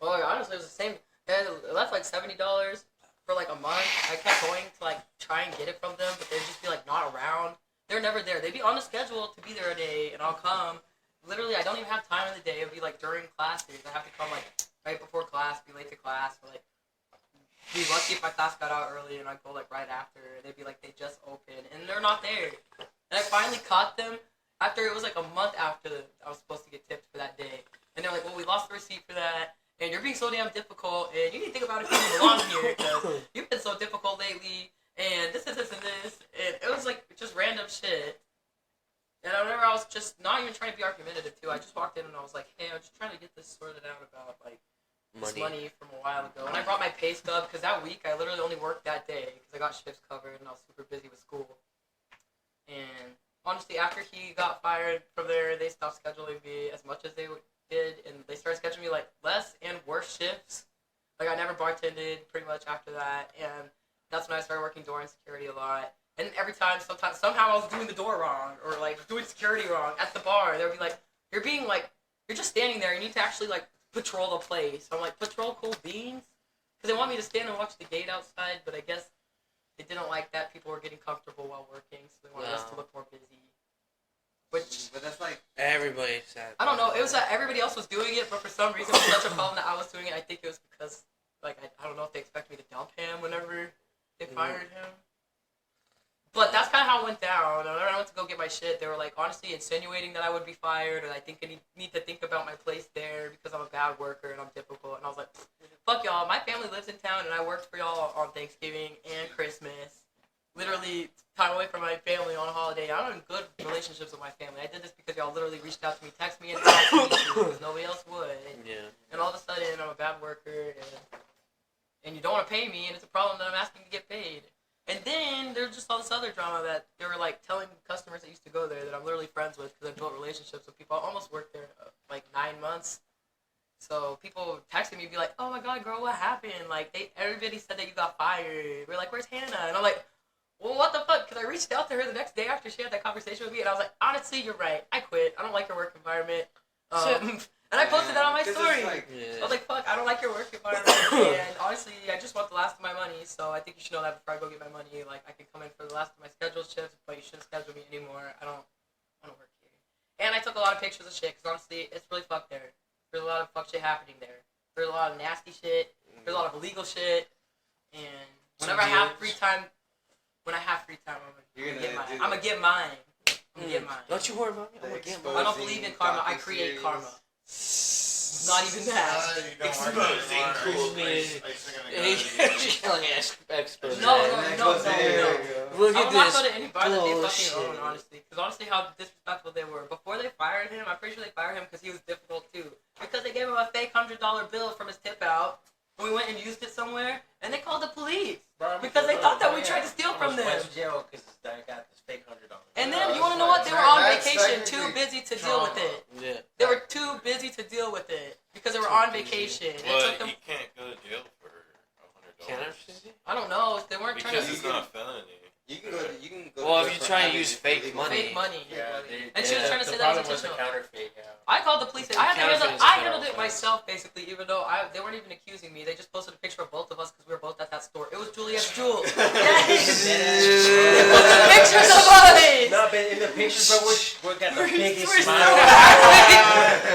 Well, like, honestly, it was the same. It left like $70 for like a month. I kept going to like try and get it from them, but they'd just be like not around. they're never there. They'd be on the schedule to be there a day, and I'll come. Literally, I don't even have time in the day. It'd be like during classes. I have to come like right before class, be late to class, or like be lucky if my class got out early and I'd go like right after. They'd be like, they just opened, and they're not there. And I finally caught them after it was like a month after I was supposed to get tipped for that day. And they're like, well, we lost the receipt for that, and you're being so damn difficult, and you need to think about if you belong here, because you've been so difficult lately, and this, and it was like just random shit. And I remember I was just not even trying to be argumentative too. I just walked in and I was like, hey, I'm just trying to get this sorted out about like this money from a while ago. And I brought my pay stub because that week I literally only worked that day because I got shifts covered and I was super busy with school. And honestly, after he got fired from there, they stopped scheduling me as much as they did, and they started scheduling me like less and worse shifts. Like I never bartended pretty much after that, and that's when I started working door and security a lot. And every time, somehow I was doing the door wrong, or like doing security wrong at the bar. They would be like, "You're being like, you're just standing there. You need to actually like patrol the place." So I'm like, "Patrol cool beans," because they want me to stand and watch the gate outside. But I guess they didn't like that people were getting comfortable while working, so they wanted us to look more busy. Which, but that's like Everybody said. I don't know. It was that everybody else was doing it, but for some reason it was such a problem that I was doing it. I think it was because like I don't know if they expected me to dump him whenever they fired him. But that's kind of how it went down. Whenever I went to go get my shit, they were like honestly insinuating that I would be fired, and I think I need to think about my place there because I'm a bad worker and I'm difficult. And I was like, fuck y'all. My family lives in town, and I worked for y'all on Thanksgiving and Christmas. Literally time away from my family on a holiday. I'm in good relationships with my family. I did this because y'all literally reached out to me, text me, and asked me to because nobody else would. Yeah. And all of a sudden, I'm a bad worker, and you don't want to pay me, and it's a problem that I'm asking to get paid. And then there's just all this other drama that they were like telling customers that used to go there that I'm literally friends with because I built relationships with people. I almost worked there like 9 months. So people texted me and be like, "Oh my god, girl, what happened?" Like everybody said that you got fired. We're like, "Where's Hannah?" And I'm like, well, what the fuck? Because I reached out to her the next day after she had that conversation with me, and I was like, honestly, you're right. I quit. I don't like your work environment. And I posted that on my story. Like, I was like, fuck, I don't like your work environment. And honestly, I just want the last of my money, so I think you should know that before I go get my money. Like, I can come in for the last of my scheduled shifts, but you shouldn't schedule me anymore. I don't work here. And I took a lot of pictures of shit, because honestly, it's really fucked there. There's a lot of fuck shit happening there. There's a lot of nasty shit. There's a lot of illegal shit. And whenever I have free time, I'm gonna get mine. Don't you worry about me. I'm gonna get mine. I don't believe in karma. I create karma. Not even that. Exposing cool Expert. No. Look I at would not this. go to any bar that they fucking bullshit. own, honestly. Because honestly, how disrespectful they were. Before they fired him, I'm pretty sure they fired him because he was difficult too. Because they gave him a fake $100 bill from his tip out, and we went and used it somewhere, and they called the police. Because they thought that we tried to steal from them. Went to jail because this guy got this fake $100. And then, you want to know what? They were on vacation, too busy to deal with it. Yeah. They were too busy to deal with it because they were on vacation. It Well, took them, you can't go to jail for $100. I don't know. They weren't trying Because to it's not a felony. You can go. Well, to if you for try and having use fake money. fake money. Yeah, And she was trying to say the that was problem was the intentional. counterfeit. Yeah. I called the police. I Counterfeit is handled it counterfeit. myself, basically, even though they weren't even accusing me. They just posted a picture of both of us because we were both at that store. It was Juliet's Jewel. Yes! They posted pictures of us! No, but in the pictures, bro, we got the biggest We're smile.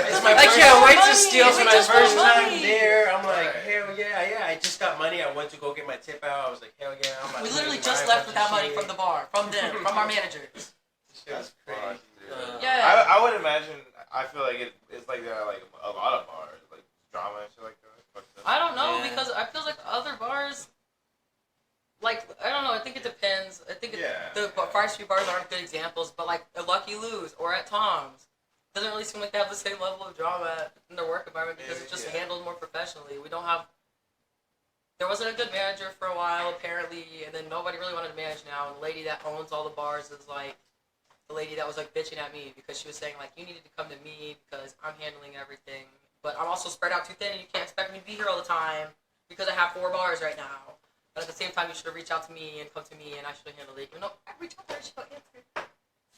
It's my I first can't wait to money. steal It's It's from my just my for first money. time there. I'm like, hell yeah. I just got money. I went to go get my tip out. I was like, hell yeah. I'm about We to literally buy just a left with bunch that of money shit. from the bar, from them, from our managers. That's crazy. Yeah. I would imagine. I feel like it's like there are like a lot of bars, like drama and shit like that. I don't know Yeah. because I feel like other bars, like I don't know. I think it depends. I think the Fire Street bars aren't good examples, but like at Lucky Lou's or at Tom's, doesn't really seem like they have the same level of drama in their work environment because it's just handled more professionally. We don't have. There wasn't a good manager for a while apparently, and then nobody really wanted to manage now. And the lady that owns all the bars is like the lady that was like bitching at me because she was saying like you needed to come to me because I'm handling everything. But I'm also spread out too thin, and you can't expect me to be here all the time because I have 4 bars right now. But at the same time, you should have reached out to me and come to me, and I should have handled it. Even though I reached out to her, she don't answer.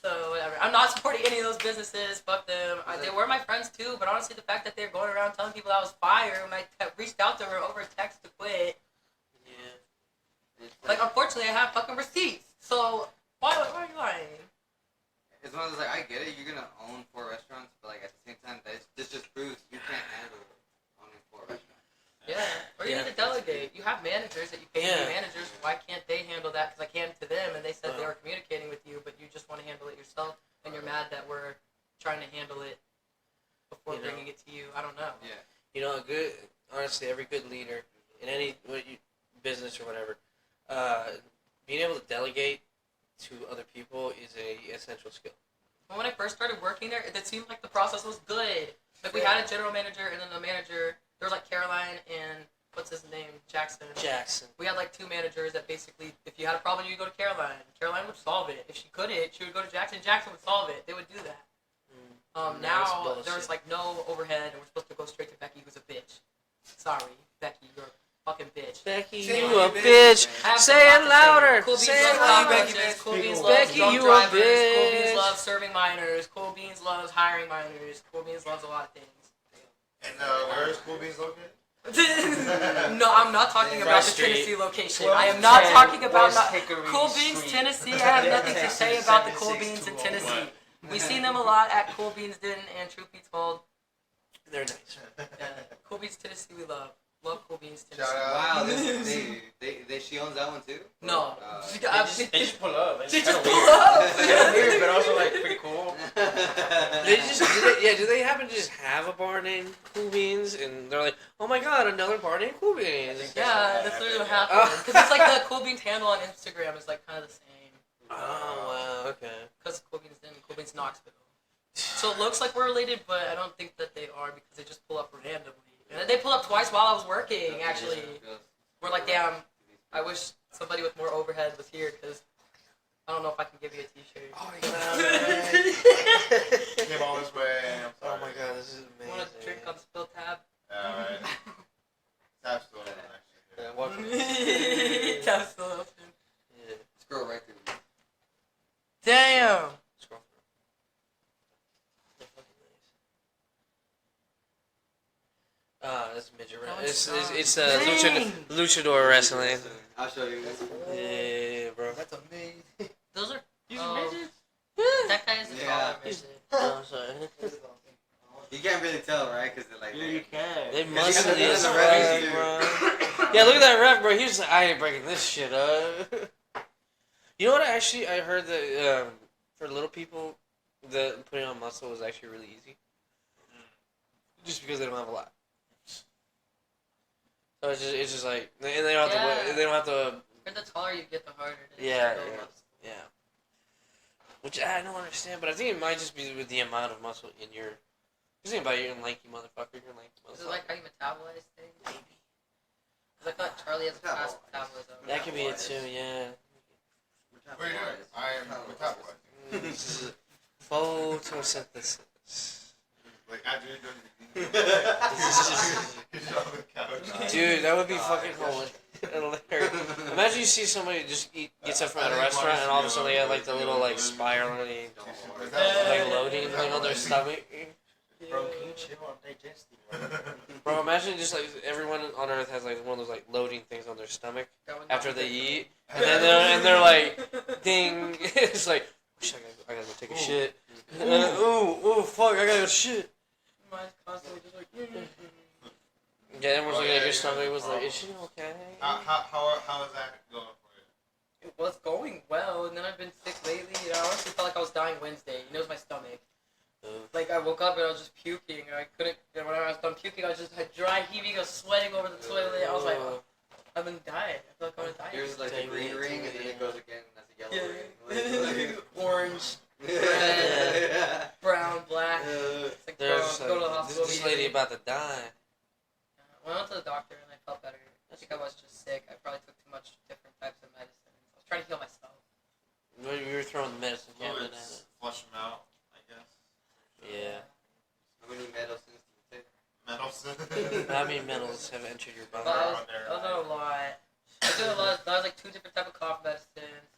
So whatever. I'm not supporting any of those businesses. Fuck them. They were my friends too, but honestly, the fact that they're going around telling people I was fired when I reached out to her over text to quit. Yeah. Like, unfortunately, I have fucking receipts. So why are you lying? managers that you pay to Yeah. be managers. Why can't they handle that? Because I can to them, and they said they Oh. were communicating with you, but you just want to handle it yourself, and you're mad that we're trying to handle it before You know. bringing it to you. I don't know. Yeah. You know, honestly, every good leader in any business or whatever, being able to delegate to other people is a essential skill. When I first started working there, it seemed like the process was good. Like, we had a general manager, and then the manager, there was like Caroline and, what's his name, Jackson. Jackson. We had like two managers that basically, if you had a problem, you would go to Caroline. Caroline would solve it. If she couldn't, she would go to Jackson. Jackson would solve it. They would do that. Now it's Now bullshit. there's like no overhead, and we're supposed to go straight to Becky, who's a bitch. Sorry, Becky, you're a fucking bitch. Becky, Say you it, a bitch. bitch. I have Say a lot it to louder. Cool Beans Say loves it louder. cockroaches. Cool Beans loves Becky, drunk you a drivers. Cool bitch. Beans loves serving minors. Cool Beans loves hiring minors. Cool Beans loves a lot of things. And where is Cool Beans located? No, I'm not talking about the Street. Tennessee location. I am not talking about West Hickory Cool Beans, Street. Tennessee. I have nothing to say about the Cool Beans in Tennessee. We've seen them a lot at Cool Beans Den and True Pete's Gold. They're nice. Cool Beans, Tennessee, we love. Love Cool Beans, Tennessee. Shout out. Wow, she owns that one too? No. They just pull up. It's They kinda just pull weird. up. It's kinda weird, but also like pretty cool. Do they happen to just have a bar named Cool Beans? And they're like, oh my god, another bar named Cool Beans. Yeah, that's literally what happened. Because it's like the Cool Beans handle on Instagram is like kind of the same. Oh, wow, okay. Because Cool Beans Den and Cool Beans Knoxville. So it looks like we're related, but I don't think that they are because they just pull up randomly. And they pulled up twice while I was working, actually. We're like, damn, I wish somebody with more overhead was here because I don't know if I can give you a t-shirt. Oh my god. Came all this way. I'm Oh sorry. my god, this is amazing. Want a drink on the spill tab? Alright. Tab's still open, actually. Yeah, welcome. Tab's still open. Yeah. Scroll right through. Damn! Scroll. They're fucking nice. That's midget Oh, wrestling. it's It's luchador wrestling. I'll show you this. Yeah, bro. That's amazing. Those are... These Oh. are midgets? That guy is a Yeah. taller midget. Oh, sorry. You can't really tell, right? Because they're like, Yeah, you can. They Because you got muscly the- as the fuck, ref is bro. Yeah, look at that ref, bro. He was like, I ain't breaking this shit up. You know what? I heard that for little people, putting on muscle was actually really easy. Just because they don't have a lot. So it's just like, and they don't have Yeah. to. They don't have to. And the taller you get, the harder it is. Yeah, to build yeah. muscle. Yeah. Which I don't understand, but I think it might just be with the amount of muscle in your. Just think about it, you're a lanky motherfucker. You're a lanky Is it motherfucker. like how you metabolize things? Maybe. Because I thought Charlie has a fast metabolism. That could be it too. Yeah. What are you doing? I am metabolizing. This is photosynthesis. Like, after you're done eating. He's on the couch. Dude, that would be fucking hilarious. Imagine you see somebody just gets up from at a restaurant and all of a sudden they have like the little like spiraling, like loading thing on their stomach. Bro, can you chill? I'm digesting. Bro, imagine just like everyone on Earth has like one of those like loading things on their stomach after they eat, and then they're like, ding! It's like, oh, shit, I gotta go take a shit. Ooh, fuck, I gotta go shit. Mine's constantly just like... Yeah, everyone's looking at your stomach. It was like, is she okay? How is that going for you? It was going well, and then I've been sick lately, and I honestly felt like I was dying Wednesday. And it was my stomach. Like, I woke up and I was just puking, and I couldn't... And when I was done puking, I was just had dry heaving, I was sweating over the toilet. I was like, oh, I've been dying. I feel like I'm gonna die. Here's like a green ring, and then it goes again as a yellow Yeah. ring. Orange, Yeah. brown, black. It's like, bro, There's go to the hospital. this lady about to die. When I went to the doctor and I felt better. I think I was just sick. I probably took too much different types of medicine. I was trying to heal myself. We were throwing the medicine cabinet at Fluids, it. flush them out, I guess. Yeah. How many medicines do you take? Medicine. How many metals have entered your But body? I was on a lot. I was doing a lot. I was like 2 different type of cough medicines.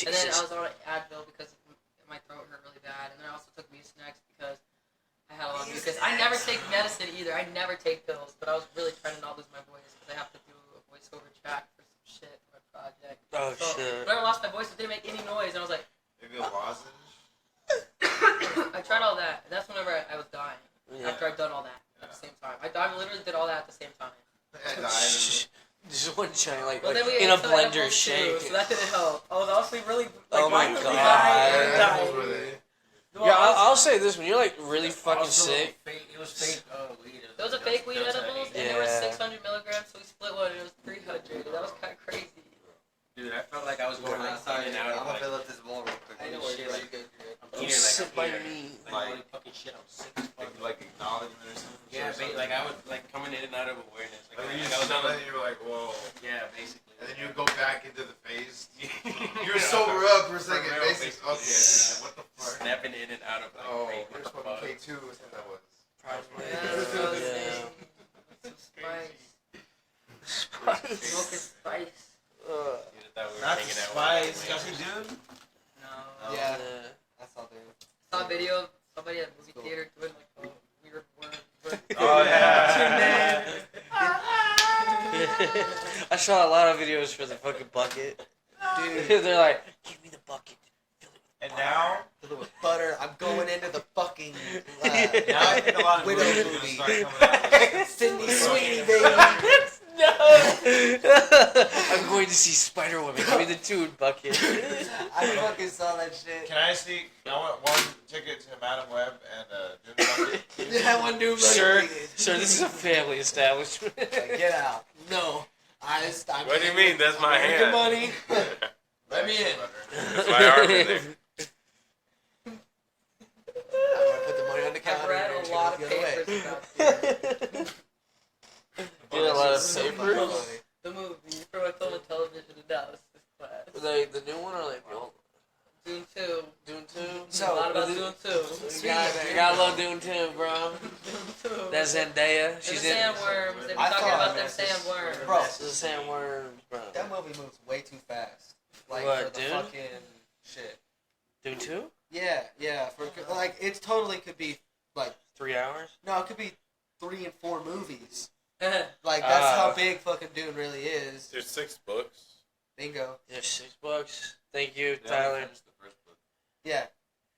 And then I was on Advil because my throat hurt really bad. And then I also took Mucinex because I had a lot of mucus. I never take medicine either. I never take pills. But I was really trying to not lose my voice because I have to do a voiceover track for some shit for my project. Oh, So shit. whenever I lost my voice, it didn't make any noise. And I was like, Maybe a lozenge? I tried all that. And that's whenever I was dying. Yeah. After I'd done all that at the same time. I literally did all that at the same time. I died. Just one giant, like Well, then we in ate a some blender edibles too, shake. so that didn't help. I was also really like Oh my violently God. high. Edibles were they? Well, Yeah, I was- I'll say this: when you're like really fucking Also, sick, It was fake weed. It was a fake weed edibles, and there was Yeah. 600 milligrams, so we split one, and it was 300. That was kind of crazy. Dude, I felt like I was going like Sorry, in I'm and out of gonna like, fill up this bowl real quick. I know where where you're you're like- like. I'm here, sit by like I'm me. here. Like holy fucking shit, I'm sick as fuck. Like acknowledgement or something. Yeah, like I was like coming in and out of awareness. Like, Like you I just was on smell it and you're like, whoa. yeah, basically. And then you go back into the phase. You're Yeah. sober up for a second, real, basically. basically, Okay. What the fuck? Snapping in and out of like Oh, vape, what there's the fucking fuck? K2 was what that was. Probably. Yeah. Some spice. Smoking spice. Uh, Dude, I thought we were Not the hanging out spice. with Y'all see Dune? No. Yeah. yeah. That's all there. Saw a video of somebody at a movie theater doing like a weird worm. Oh, yeah. I saw a lot of videos for the fucking bucket. Dude, they're like, give me the bucket. And now, Fill it with butter. I'm going into the fucking now I think a lot of Widow movies are gonna movie. start coming out. Sydney Sweeney, baby. No! I'm going to see Spider Woman. Give me the tune bucket. I fucking saw that shit. Can I see? I want one ticket to Madam Web and Dune bucket. Yeah, one dude. Sir, this is a family establishment. Like, get out. No. I'm What do you mean? That's my American hand. money. Let me in. That's my arm in there. I'm gonna put the money on the counter. I've read and a lot of go the other way. papers about this. Get a lot of So much papers. money. The movie for my film and television analysis class. Like the new one or like the old Dune 2. Dune 2? A lot about Dune 2. You gotta love Dune 2, bro. Dune 2. That's Zendaya. The She's in. sandworms. They be I talking thought about them this is- sandworms. Bro, This is Sandworms, bro. that movie moves way too fast. Like What, for the dude? fucking shit. Dune 2? Yeah. For like, it totally could be like 3 hours? no, it could be 3 and 4 movies. Yeah. Like that's how Ah. big fucking Dune really is. There's 6 books. Bingo. Yeah, $6. Thank you, Yeah, Tyler. finished the first book. Yeah.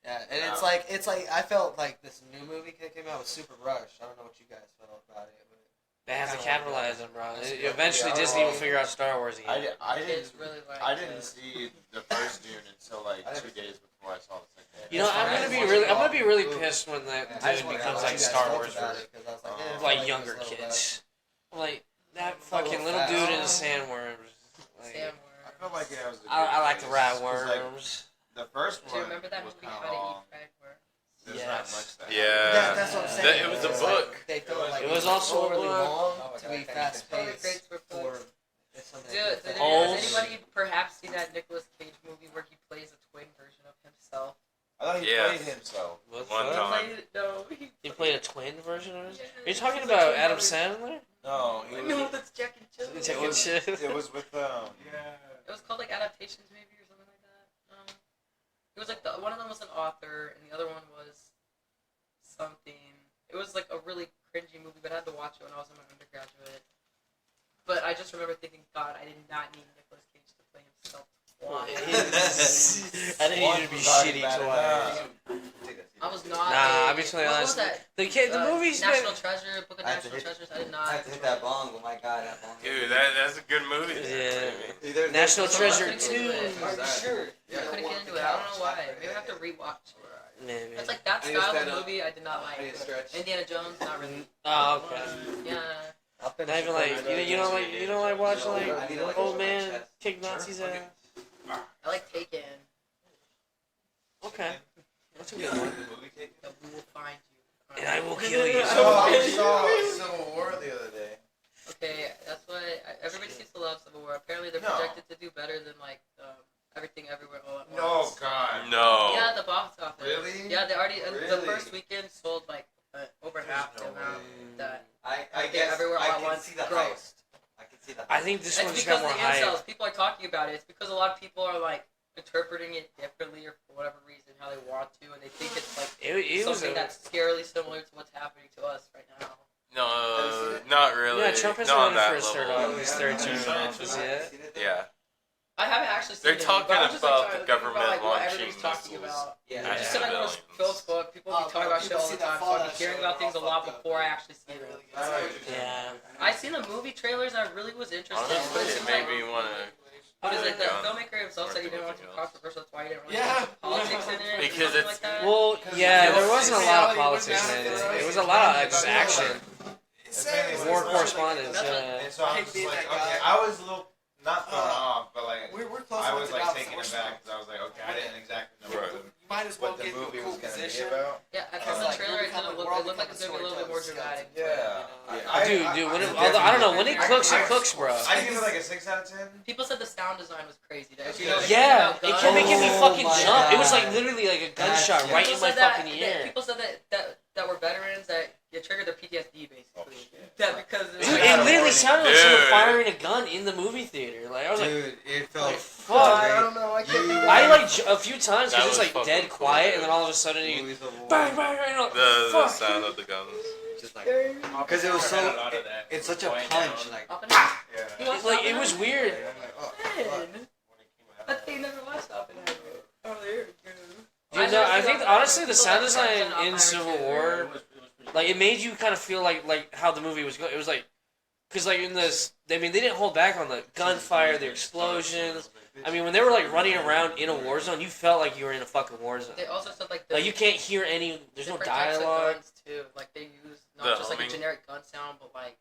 Yeah, and Wow. it's like I felt like this new movie that came out was super rushed. I don't know what you guys felt about it, but They have to capitalize on, bro. That's Eventually, yeah, Disney will well, figure out Star Wars again. I Kids didn't. really like I didn't it. see the first Dune until like I 2 never- days before I saw the second. You know, I'm gonna be really pissed when that I Dune just wanted to becomes know what like you guys Star felt Wars about for it, 'cause I was like, Like it felt like it was younger a little kids. Like that little fucking little fast. dude in the sandworms. Like, I Sandworms. felt like it was. a I good like to phase, ride 'cause, like, worms. the first Do you one remember that was movie, kind How of to long. Eat Fried Worms? There's Yes. not much that. Yeah. That's what I'm That- saying. it was a It's book. Like, they felt like It was also a overly book. long to be fast All the paced grades were for. books. something Dude, like did that. Holes. has anybody perhaps seen that Nicolas Cage movie where he plays a twin version of himself? I thought he Yeah. played himself. What the One fuck? time. No, He played a twin version of it? Are you He's talking a about twin Adam brother. Sandler? No, he No, was. that's Jack and Jill. Jack It and was, Jill. it was with It was called like Adaptations maybe or something like that. It was like one of them was an author and the other one was something. It was like a really cringy movie, but I had to watch it when I was in my undergraduate. But I just remember thinking, God, I did not need Nicolas Cage to play himself twice. I didn't need you to be shitty twice. I was not. Nah, a, I'll be totally what honest. was that? The movie's National Treasure, Book of I had to National hit- Treasures. I did not. I had to hit that bong, but my god, that bong. Dude, that's a good movie. Yeah. National Treasure 2. Are you sure? I couldn't get into it. I don't know why. Maybe I have to rewatch it. Maybe. It's like that I need to style stand of up. movie I did not I need like. to stretch. Indiana Jones, not really. Oh, okay. Yeah. I'll finish Not even it. like you don't like watching I need to, like like, old show my man chest. kick Nazis ass. I like Taken. Okay, that's a good one. That we will find you. And I will kill you. I saw Civil War the other day. Okay, that's why everybody seems to love Civil War. Apparently, they're No. projected to do better than like Everything Everywhere All at No, Once. God. No. Yeah, the box office. Really? Yeah, they already the Really? first weekend sold like over half the no amount that. I Everything guess Everywhere All I at can Once see the grossed. hype. I can see the hype. I think this It's one's because got more the hype. incels, people are talking about it. It's because a lot of people are like interpreting it differently or for whatever reason how they want to, and they think it's like It was something a, that's scarily similar to what's happening to us right now. No, not really. yeah. Trump hasn't not run on for that his level. third term in office yet. Yeah. I haven't actually seen They're it, talking but I'm just, about like, the trying to think government about, like, what launching everybody's talking missiles. about. Yeah. I just said I go to Billions. Phil's book. People be talking about shit all the time, so I'll be hearing about things a lot before I actually see them. Yeah. I see seen the movie trailers. I really was interested. Honestly, But it it seems made like, me want to. what is it? The Yeah. filmmaker himself said he didn't want to be Something else. controversial. That's why he didn't really Yeah. put politics in it. or Because something it's- like that. Well, yeah, there wasn't a lot of Reality was politics down in for it. us. It was a lot of just action. It's War like- correspondence. And so I hate was just being like, that guy. okay, I was a little not thrown off, but like We're close I enough was to like Dallas taken that we're aback because I was like, okay, I didn't exactly know Right. You might as well what the get into movie a cool was going to be position. about. Yeah, I It's from the like, trailer, we're it becoming- didn't look. we're all It looked like it's gonna be a little bit more becoming dramatic. Yeah. Dude, although I don't know when it cooks, bro. I give it like a 6 out of 10. People said the sound design was crazy. That if you Yeah. know anything Yeah, about it guns- kept making me Oh fucking my jump. It was like God. literally like a That's- gunshot yeah. right People in my said that- fucking that- ear. People said that were veterans that it triggered their PTSD basically. That because Dude, I it got a literally warning. sounded like someone Dude. firing a gun in the movie theater. Like I was like, Dude, it felt fuck. I don't know. I can't. You- I like a few times That because it's was like fucking dead cool, quiet, dude. and then all of a sudden you movies of war. bang bang bang. Like, The fuck. sound of the guns. Just like, because it was so, it's such a punch. Like, Yeah. Like it was weird. I'm like, oh, Man, I think you never watched Oppenheimer. Oh, there you go. Dude, no, I think honestly the sound design in Oppenheimer Civil too. War, like it made you kind of feel like how the movie was going. It was like, cause like in this, I mean they didn't hold back on the gunfire, the explosions. I mean when they were like running around in a war zone, you felt like you were in a fucking war zone. They also said like Like you can't hear any. There's no different types of dialogue. guns too. Like they use The not just like a humming. generic gun sound, but like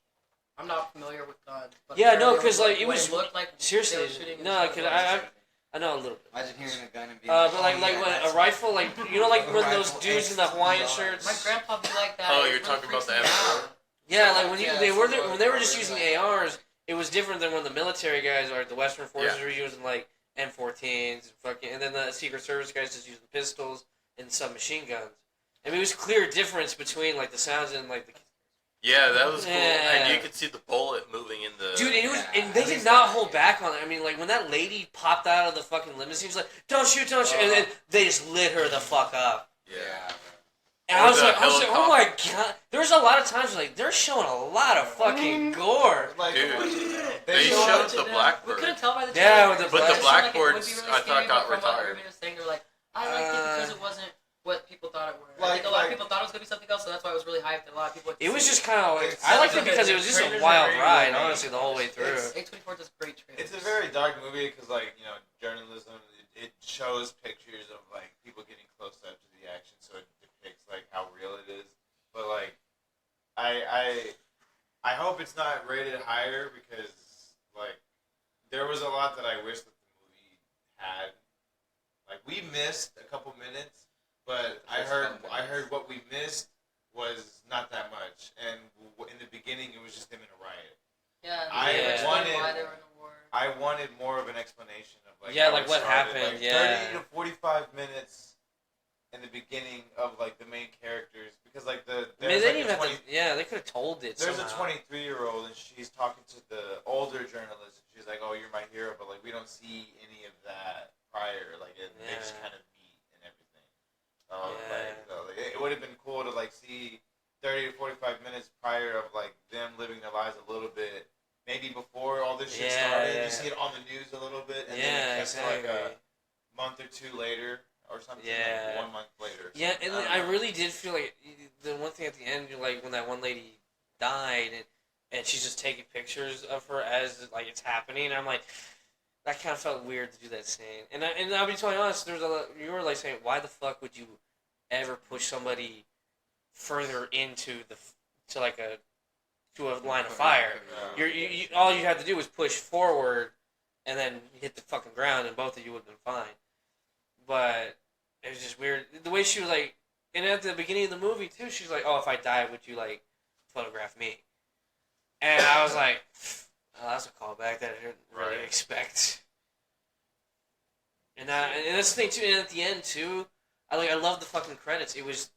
I'm not familiar with guns. But Yeah, no, apparently 'cause, like, what it was- looked like Seriously, they were shooting no, into cause guns. I know a little bit. imagine hearing a gun and being But oh, like yeah, when that's- a rifle, like you know, like A when those rifle dudes in the Hawaiian XPR. shirts. My grandpa be like that. Oh, It you're really talking about the freaks me M4? out. Yeah, like when Yeah, when they were just something using like- ARs, it was different than when the military guys or the Western forces Yeah. were using like M14s and fucking, and then the Secret Service guys just using pistols and submachine guns. I mean, it was clear difference between like the sounds and like the Yeah, that was cool. Yeah. And you could see the bullet moving in the. dude. It was, Yeah, and they at did least not that, hold yeah. back on it. I mean, like when that lady popped out of the fucking limousine, she was like, "Don't shoot, don't shoot," and then they just lit her the fuck up. Yeah. And I was The like, oh my god. There was a lot of times like they're showing a lot of fucking gore. Like, Dude, they they showed showed Watch the it now. Blackbird. We couldn't tell by the Yeah, trailer. with the It But the seemed like it would be Blackbirds, really I thought scary, got but from what retired. Irving was saying, they were like, I liked it because it wasn't what people thought it were. I Like- think a lot like- of people thought it was gonna be something else, so that's why it was really hyped. And a lot of people. It was just kind of like It's I liked it such a- because it was just a trailers are wild very ride, unique. honestly, the whole way through. A24 does great trailers. It's a very dark movie because, like, you know, journalism, it shows pictures of, like, people getting close up to the action, so it depicts, like, how real it is. But, like, I hope it's not rated higher because, like, there was a lot that I wish that the movie had. Like, we missed a couple minutes, but I heard what we missed was not that much. And in the beginning, it was just them in a riot. Yeah. I they explained wanted- why they were in a war. I wanted more of an explanation of like Yeah, how like it what started. happened, Like, yeah. 30 to 45 minutes in the beginning of like the main characters because like I mean, there's they like didn't a even 20 have to. Yeah, they could have told it. there's somehow. a 23-year-old and she's talking to the older journalist and she's like, "Oh, you're my hero," but like we don't see any of that prior. Like they just Yeah. kind of meet and everything. Yeah. It would have been cool to like see 30 to 45 minutes prior of like them living their lives a little bit. Maybe before all this shit Yeah, started, yeah. you see it on the news a little bit, and Yeah, then it cuts to like exactly. a month or two later or something. Yeah. Like 1 month later. or Yeah, something. and don't I know. really did feel like the one thing at the end, like when that one lady died, and she's just taking pictures of her as like it's happening. I'm like, that kind of felt weird to do that scene. And I'll be totally honest, there was you were like saying, why the fuck would you ever push somebody further into to a line of fire? You all you had to do was push forward, and then hit the fucking ground, and both of you would have been fine. But it was just weird the way she was like, and at the beginning of the movie too, she's like, "Oh, if I die, would you like photograph me?" And I was like, "Oh, that's a callback that I didn't really Right. expect." And that's the thing too. And at the end too, I love the fucking credits. It was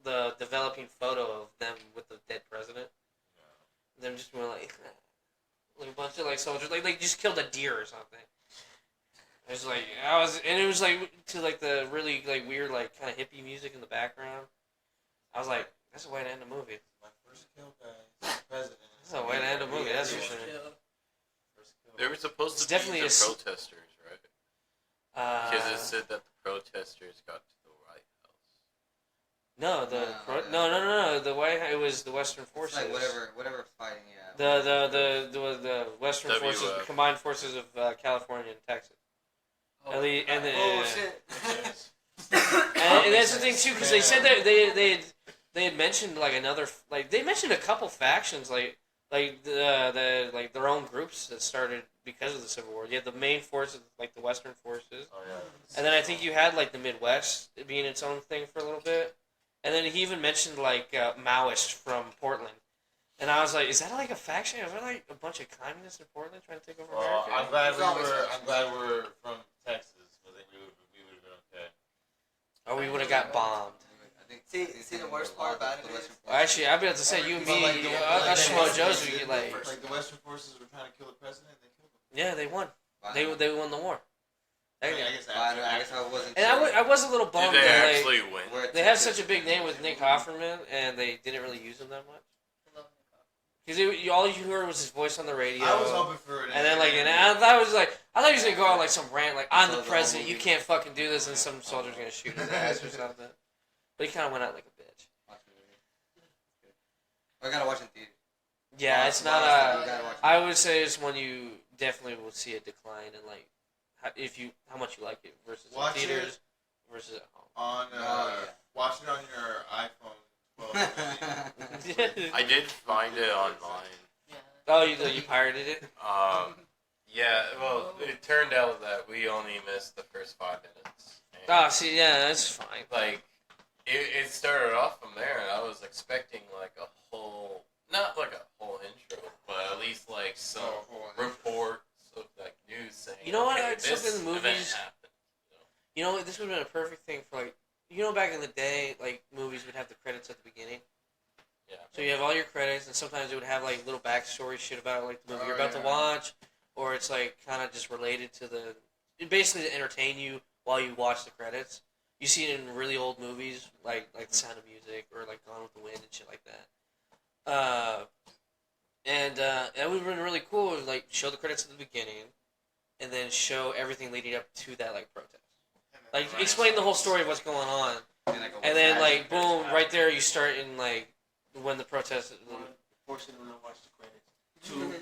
the developing photo of them with the dead president. Them just were like a bunch of like soldiers, like they just killed a deer or something. It was like it was like to like the really like weird like kind of hippie music in the background. I was like, that's a way to end a movie. My first kill, guys. President. That's a way to end a movie. That's for sure. First kill. They were supposed It's to be definitely the a s- protesters, right? Because it said that the protesters got to the White House. No, the White. It was the Western It's forces. like whatever fighting. Yeah. The Western forces, the WF. combined forces of California and Texas. And the Oh shit. and that's the thing too, because they said that they had mentioned like another they mentioned a couple factions the like their own groups that started because of the Civil War. You had the main forces like the Western forces, Oh yeah. and then I think you had like the Midwest being its own thing for a little bit, and then he even mentioned like Maoist from Portland. And I was like, is that like a faction? Is there like a bunch of communists in Portland trying to take over Well, America? I'm glad It's always I'm glad we're from Texas, but then we would have been okay. Or we would have got bombed. See the worst part about it is- Well, actually, I'd be able to say you and me, But, like, us the- Schmo-Joes, we get like, Like the Western forces were trying to kill the president, they killed him. yeah, they won. They won the war. I guess I guess I wasn't. And I was a little Did bummed they that like, actually win? We're at they have Texas. such a big name with Nick Offerman, and they didn't really use him that much. Because all you heard was his voice on the radio. I was hoping for it. And then like, and I thought he was gonna go on like some rant, like I'm the So the president, whole you can't fucking do this, and some soldier's gonna shoot his ass or something. But he kind of went out like a bitch. I gotta watch it in theater. Yeah, it's not You a. gotta watch it. I would say it's one you definitely will see a decline in like, how much you like it versus Watch in it. theaters versus at home. on Oh, yeah. watch it on your iPhone 12. I did find it online. Oh, you pirated it? Yeah, well, it turned out that we only missed the first 5 minutes. And, Oh, see, yeah, that's fine. like, it started off from there, and I was expecting, like, a whole, not like a whole intro, but at least, like, some reports of, like, news saying, You know what, okay, like, this something in the event movies- happened. You know what? This would have been a perfect thing for like, back in the day, like movies would have the credits at the beginning. Yeah. So you have all your credits, and sometimes it would have like little backstory shit about like the movie Oh, you're about yeah. to watch, or it's like kind of just related to basically to entertain you while you watch the credits. You see it in really old movies like The Sound of Music or like Gone with the Wind and shit like that. That would have been really cool. Like show the credits at the beginning, and then show everything leading up to that like protest. Like explain the whole story of what's going on. And then, like, boom, right there, you start in, like, when the protest... Force them to watch the credits.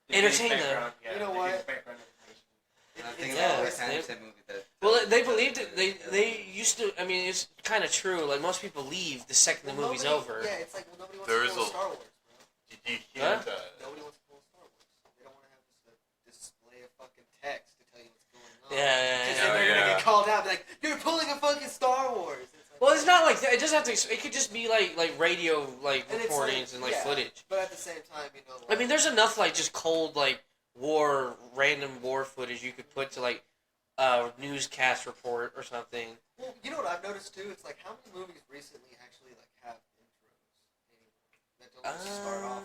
Entertain them. Background, yeah, You know they what? give background information. I think Yeah, it's they- a Sam movie that. Well, they believed it. They used to... I mean, it's kind of true. Like, most people leave the second the movie's over. Yeah, it's like nobody wants There to is pull a- Star Wars, bro. Did you hear Huh? that? Nobody wants to pull Star Wars. They don't want to have just a display of fucking text to tell you what's going on. Yeah, yeah, Because yeah. then they're yeah. gonna get called out, and be like, "You're pulling a fucking Star Wars." It's like, Well, it's not like that. It doesn't have to... It could just be, like radio, like, And it's recordings like- and, like, yeah. footage. But at the same time, you know. I mean, there's enough, like, just cold, like, random war footage you could put to, like, a newscast report or something. Well, you know what I've noticed too? It's like how many movies recently actually like have intros anymore that don't just start off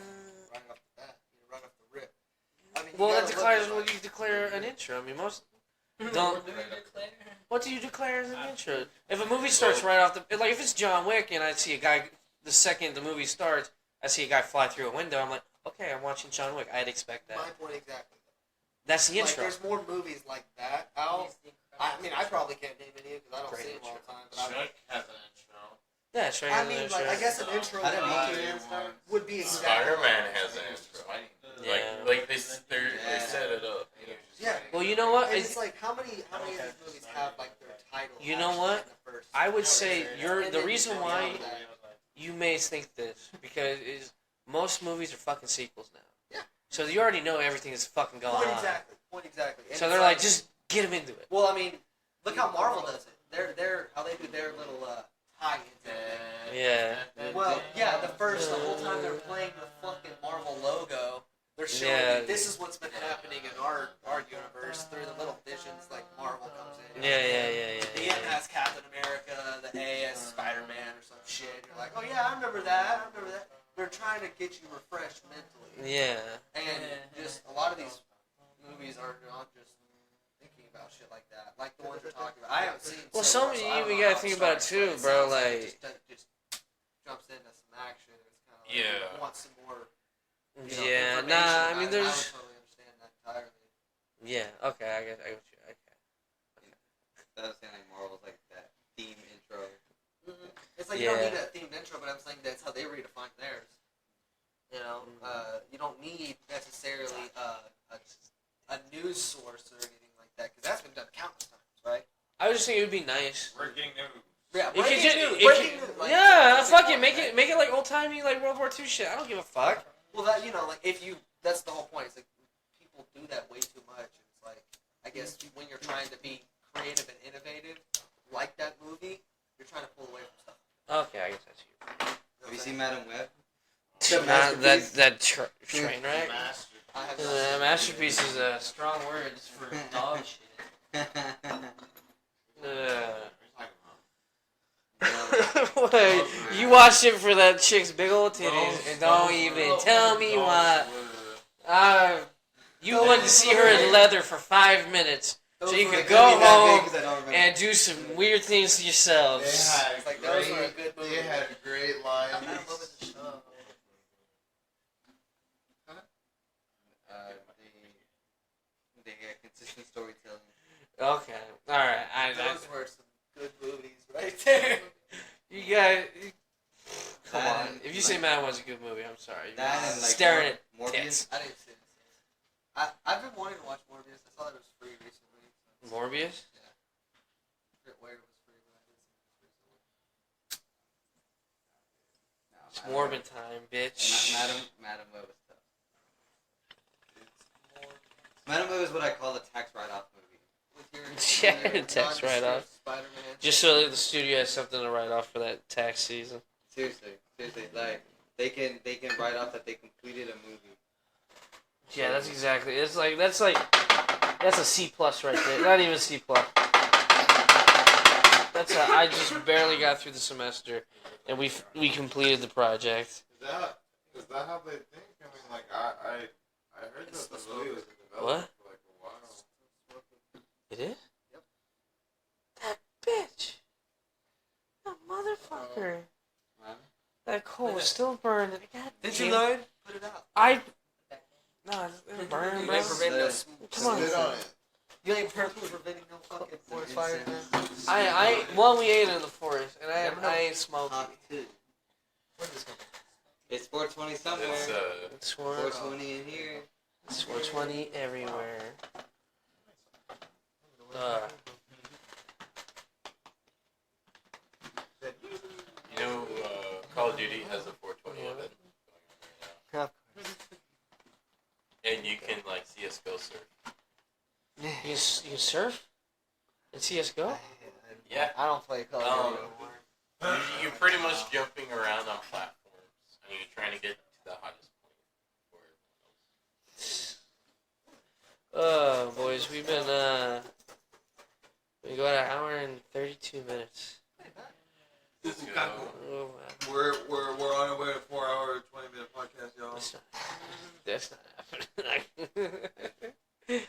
right off the bat, right off the rip. I mean, you Well, gotta that look declares at, what like- you declare an intro. I mean, most... What Don't... do you declare? What do you declare as an intro? If a movie starts right off the... Like, if it's John Wick and I see a guy... The second the movie starts, I see a guy fly through a window, I'm like, okay, I'm watching John Wick. I'd expect that. My point exactly. That's the Like, intro. there's more movies like that out. I mean, I probably can't name any because I don't Great see them all intro. the time. But I, Chuck has an intro. Yeah, sure. I mean, like, I guess an intro I that don't know. would be exactly. Spider-Man has an intro. Yeah. Like they set it up. Yeah. Well, you know what? And it's like how many of these movies have like their title? You know actually what? in the first- I would say you're And the then reason you go why beyond that. you may think this because is most movies are fucking sequels now. Yeah. So you already know everything that's fucking going Point on. exactly. Point exactly. And So it's they're like, just get them into it. Well, I mean, look how Marvel does it. They're how they do their little tie-ins. and everything. Yeah. Well, yeah, the whole time they're playing the fucking Marvel logo, they're showing Yeah. you this is what's been happening in our universe through the little visions like Marvel comes in. Yeah. The M has Captain America, the A has Spider-Man or some shit. You're like, oh yeah, I remember that. They're trying to get you refreshed mentally. Yeah. And just a lot of these movies are not just thinking about shit like that. Like the ones you're talking about. I haven't seen. Well, Civil some War, so you I don't even know gotta how think it about it starts, too, but bro. sounds Like, it just jumps into some action. It's kind of Yeah. wants some more. yeah, information nah. I about mean, it. I there's. would totally understand that entirely. Yeah. Okay. I get you. Okay. That was saying like Marvel's like that theme intro. It's like you don't need a themed intro, but I'm saying that's how they redefine theirs. You know, you don't need necessarily a news source or anything like that because that's been done countless times, right? I was just thinking it would be nice. Breaking news. Yeah, It could just, breaking news. Like, yeah, that's fuck it, important, make it like old timey, like World War II shit. I don't give a fuck. Well, that like if you, that's the whole point. It's like people do that way too much. It's like I guess when you're trying to be creative and innovative, like that movie, you're trying to pull away from stuff. Okay, I guess that's you. Have you seen Madam Web? Train wreck. I have not Masterpiece is a strong word for dog shit. What? You watched it for that chick's big old titties, and don't even tell me why. You wanted to see her in leather for 5 minutes, so you could go home and do some weird things to yourselves. It's like those were a good movie. They had great lines. They had consistent storytelling. Okay, all right. Those were some good movies right there. You guys, come That on. and, If you say Madden was a good movie, I'm sorry. You're That and like staring at Morbius. tits. I didn't see it. I've been wanting to watch Morbius. I saw that it was free recently. So Morbius? yeah. I forget where it was free, but I did see it recently. It's Morbid time, bitch. Madam Web was tough. Madam Web is what I call a tax write-off movie. With your, Yeah, tax write-off. Spider-Man. Just so that the studio has something to write off for that tax season. Seriously, like they can write off that they completed a movie. Yeah, that's exactly. That's a C plus right there. Not even C plus. I just barely got through the semester, and we completed the project. Is that how they think? I mean, like I heard that the movie was in development for like a while. It is? Yep. That bitch. That motherfucker. That coal is still burning. God Did damn. you learn? Put it out. No, it's burning, You bro. ain't preventing no Come on. Spit on it. You ain't preventing no fucking forest fires, man. We ate in the forest, and I ain't smoking. Hot too. Where's this coming? It's 420 somewhere. It's It's 420. 420 in here. It's 420 everywhere. you know, Call of Duty has a 420 event going on right now, and you can like CS:GO surf. You can surf in CS:GO? Yeah. I don't play Call of Duty anymore. You're pretty much jumping around on platforms, and you're trying to get to the hottest point. Oh, boys, we got an hour and 32 minutes. Let's go. Oh, wow. We're on our way to 4 hour, 20-minute podcast, y'all. That's not happening.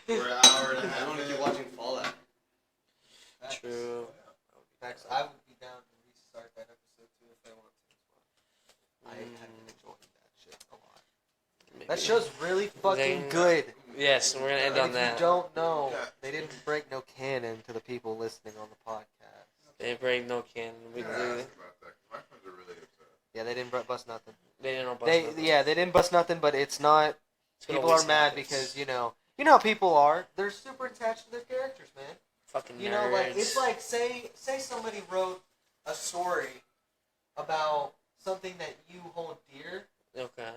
We're an hour and a I half. want to keep watching Fallout. True. Facts. I would be down to restart that episode too if I want to as well. I have been enjoying that shit a lot. Maybe. That show's really fucking Then- good. Yes, and we're going to end on If that. you don't know, they didn't break no canon to the people listening on the podcast. They break no canon. We Yeah, do. I asked about that. My friends are really upset. Yeah, they didn't bust nothing. They didn't bust They nothing. they didn't bust nothing, but it's not. It's gonna People are always mad happen. because you know how people are. They're super attached to their characters, man. Fucking You know, like nerds. it's like say somebody wrote a story about something that you hold dear. Okay.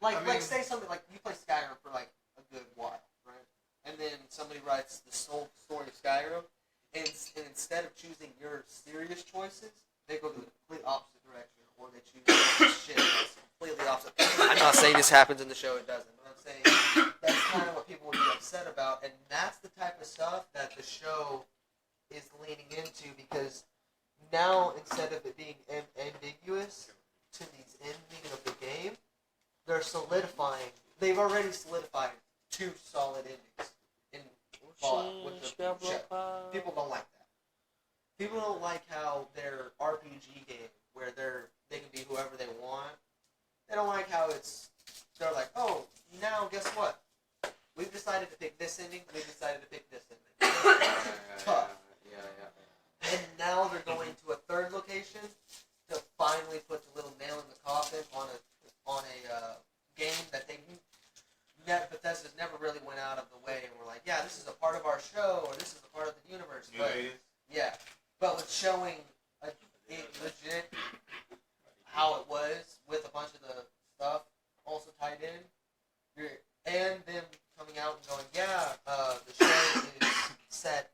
Like say something like you play Skyrim for like a good while, right? And then somebody writes the whole story of Skyrim, and instead of choosing your serious choices, they go to the complete opposite direction, or they choose shit that's completely opposite. I'm not saying this happens in the show; it doesn't. But I'm saying that's kind of what people would be upset about, and that's the type of stuff that the show is leaning into because now instead of it being ambiguous to the ending of the game, they're solidifying. They've already solidified 2 solid endings in Fallout with the show. People don't like that. People don't like how their RPG game, where they can be whoever they want. They don't like how they're like, oh, now guess what? We've decided to pick this ending. We've decided to pick this ending. Tough. Yeah. And now they're going to a third location to fight showing it legit how it was with a bunch of the stuff also tied in. And them coming out and going, yeah, the show is set,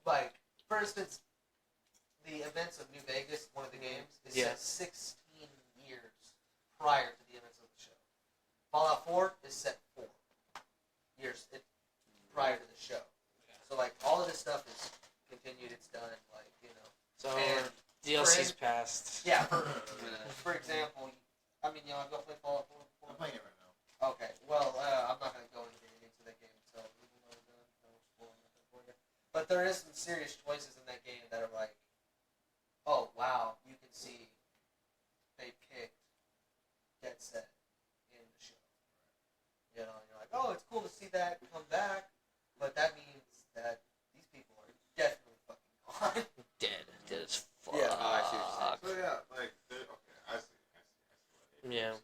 like, for instance, the events of New Vegas, one of the games, is set 16 years prior to the events of the show. Fallout 4 is set 4 years prior to the show. So, like, all of this stuff is continued, it's done, like, you know. So And DLC's passed. yeah, for example, I mean, you know, I've got to play Fallout 4 before. I'm playing it right now. Okay, well, I'm not going to go into that game until we know done. No spoiling nothing for you. But there is some serious choices in that game that are like, oh wow, you can see they picked Dead Set in the show. You know, and you're like, oh, it's cool to see that come back, but that means that these people are definitely fucking gone. Dead as fuck. Yeah. Oh, I see what So yeah, like, okay, I see what it is. Yeah.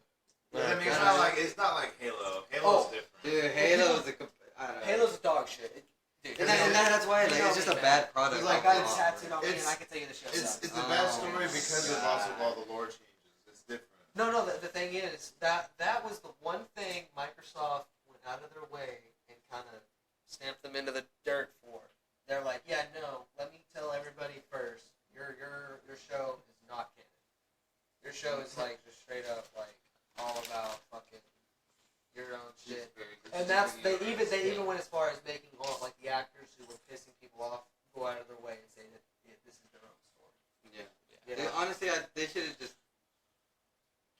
I mean, it's not like Halo. Oh, Halo's different. Dude, Halo is I don't know. Halo's a dog shit. And that's why like, it's just a bad product. Like, I got it overall. tattooed on me, and It's- I can tell you the show It's sucks. a bad story because of also all the lore changes. It's different. No, the thing is, that was the one thing Microsoft went out of their way and kind of stamped them into the dirt for. They're like, yeah, no, let me tell everybody first, your show is not canon. Your show is like just straight up like all about fucking your own shit. And that's they even went as far as making all like the actors who were pissing people off go out of their way and say that this is their own story. Yeah. You Dude, know? honestly, they should have just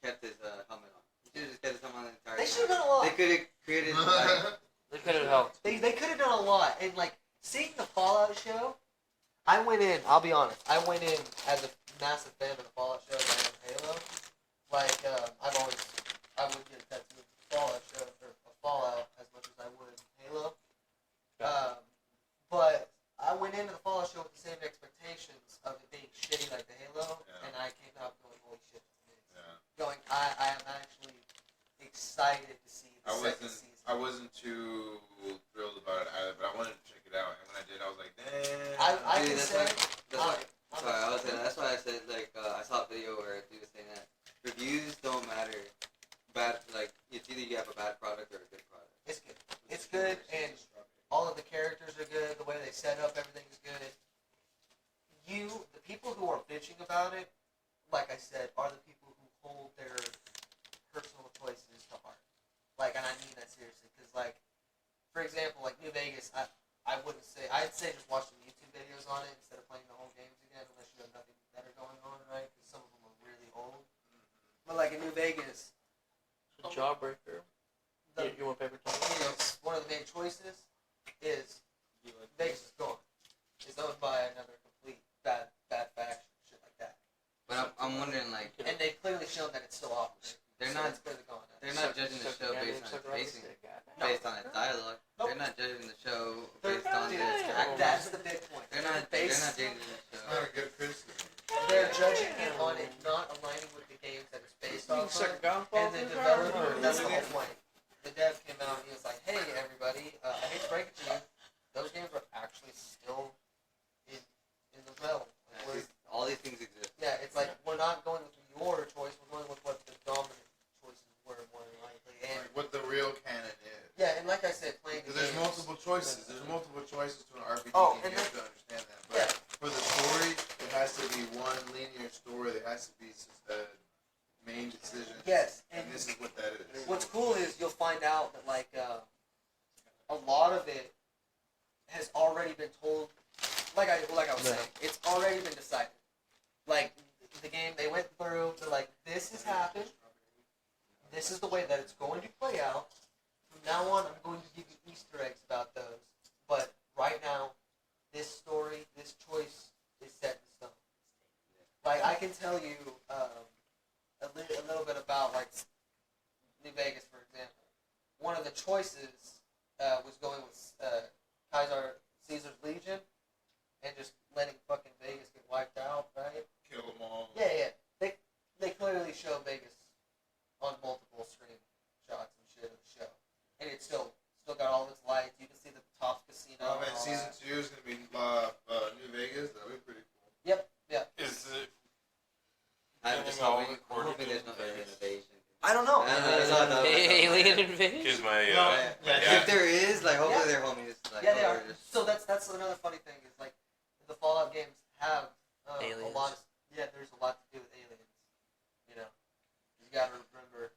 kept his helmet on. He should have just kept his helmet on the entire They time. should have done a lot. They could have created like They could have helped. They could have done a lot. And, like, seeing the Fallout show, I went in, I'll be honest, I went in as a massive fan of the Fallout show than I am Halo. Like, I would get a tattoo of the Fallout show, or a Fallout, as much as I would Halo. But I went into the Fallout show with the same expectations of it being shitty like the Halo, Yeah. and I came out going, holy shit, this is amazing. Yeah. Going, I am actually excited to see the second season. I wasn't too thrilled about it either, but I wanted to check it out, and when I did, I was like, damn. I Dude, can that's say, that's why I said like I saw a video where a dude was saying that reviews don't matter. Bad like it's either you have a bad product or a good product. it's good. It's good, and all of the characters are good. The way they set up everything is good. The people who are bitching about it, like I said, are the people who hold their personal choices to heart. Like, and I mean that seriously, because like, for example, like New Vegas, I wouldn't say, I'd say just watch some YouTube videos on it instead of playing the whole games again, unless you have nothing better going on, right? Because some of them are really old. But like in New Vegas, Jawbreaker. the, You want paper towel? you know, one of the main choices is Vegas is gone. It's owned by another complete bad faction, shit like that. But I'm wondering like And they've clearly shown that it's still operating. They're So not- it's clearly gone. they're not judging the show based on its pacing, based on its dialogue. Nope. They're not judging the show They're- based on dude, its characters. that's the big point. They're not judging the show. Not a good criticism. They're judging it on it not aligning with the games that it's based off of. And the developer, that's the whole point. The dev came out and he was like, hey everybody, I hate to break it to you, those games are actually still in the realm. Like, we're, All these things exist. yeah, it's like we're not going with your choice, we're going with what the dominant choices were more than likely. And Like what the real canon is. yeah, and like I said, playing the Because there's games, multiple choices. There's multiple choices to an RPG Oh, game. and You have to understand that. But for the story, it has to be one linear story. There has to be main decision. yes, And this is what that is. what's cool is you'll find out that like a lot of it has already been told. Like I was saying, it's already been decided. Like the game, they went through. They're like, this has happened. This is the way that it's going to play out. From now on, I'm going to give you Easter eggs about those. But right now, this story, this choice is set in stone. Like I can tell you a little bit about like New Vegas, for example. One of the choices was going with Caesar's Legion and just letting fucking Vegas get wiped out, right? Kill them all. Yeah. They clearly show Vegas on multiple screen shots and shit of the show, and it's still got all its lights. You can see the top casino. Oh man, and all season that. 2 is gonna be New Vegas. That'll be pretty fish? Here's my If there is, like, hopefully they're homies. Like, Yeah, they are. hopefully they're- So that's another funny thing is like the Fallout games have a Aliens. lot of there's a lot to do with aliens. You know, you gotta remember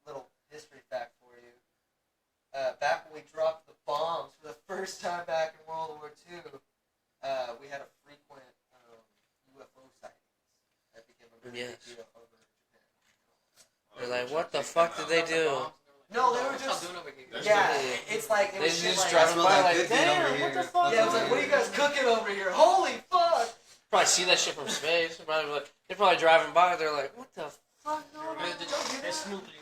little history fact for you. Back when we dropped the bombs for the first time back in World War II, we had a frequent UFO sightings that became a really big deal over Japan. They're like, what the fuck did they do? No, they were What's y'all just doing over here? yeah. It's like it They was just shit like, driving smells by like like, good thing over damn, what here." the fuck? yeah, it was like, what are you guys cooking over here? Holy fuck! Probably see that shit from space. They're probably driving by. They're like, what the fuck? Did y'all hear It's that? nuclear.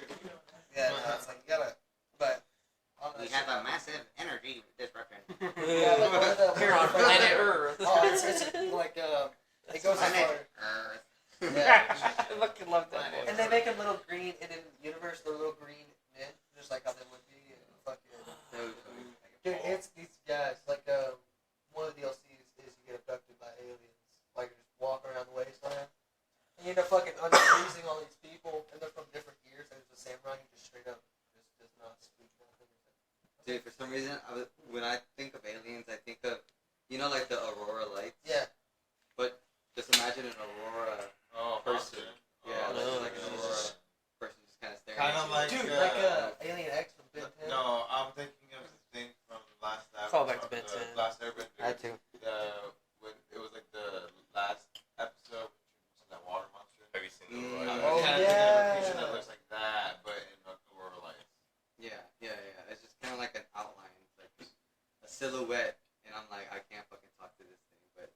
Yeah, no, it's like you gotta, but on We the have a massive energy disruption. yeah, like one of the Here on planet Earth. Oh, it's like it goes as far. Earth. Yeah. I fucking love that. And they make them little green, and in the universe, they're little green men, just like how they would be. And fucking, dude, it's like one of the DLCs is you get abducted by aliens, like you just walk around the wasteland, and you end up fucking unfreezing all these people, and they're from different years. There's a samurai who just straight up just does not speak nothing. Dude, for some reason, when I think of aliens, I think of, like the Aurora lights. Yeah. But just imagine an Aurora person. Yeah, Oh, like an Aurora person just kind of staring Kind at of you. like, Dude, Alien X from Ben 10. no, I'm thinking of the thing from last Call back to Ben 10. Last Airbender. too. When it was like the last episode with that water monster. Have you seen the Mm. live? Oh, Kind of yeah. a creature that looks like that, but in Aurora lights. Yeah. It's just kind of like an outline, like a silhouette, and I'm like, I can't fucking talk to this thing, but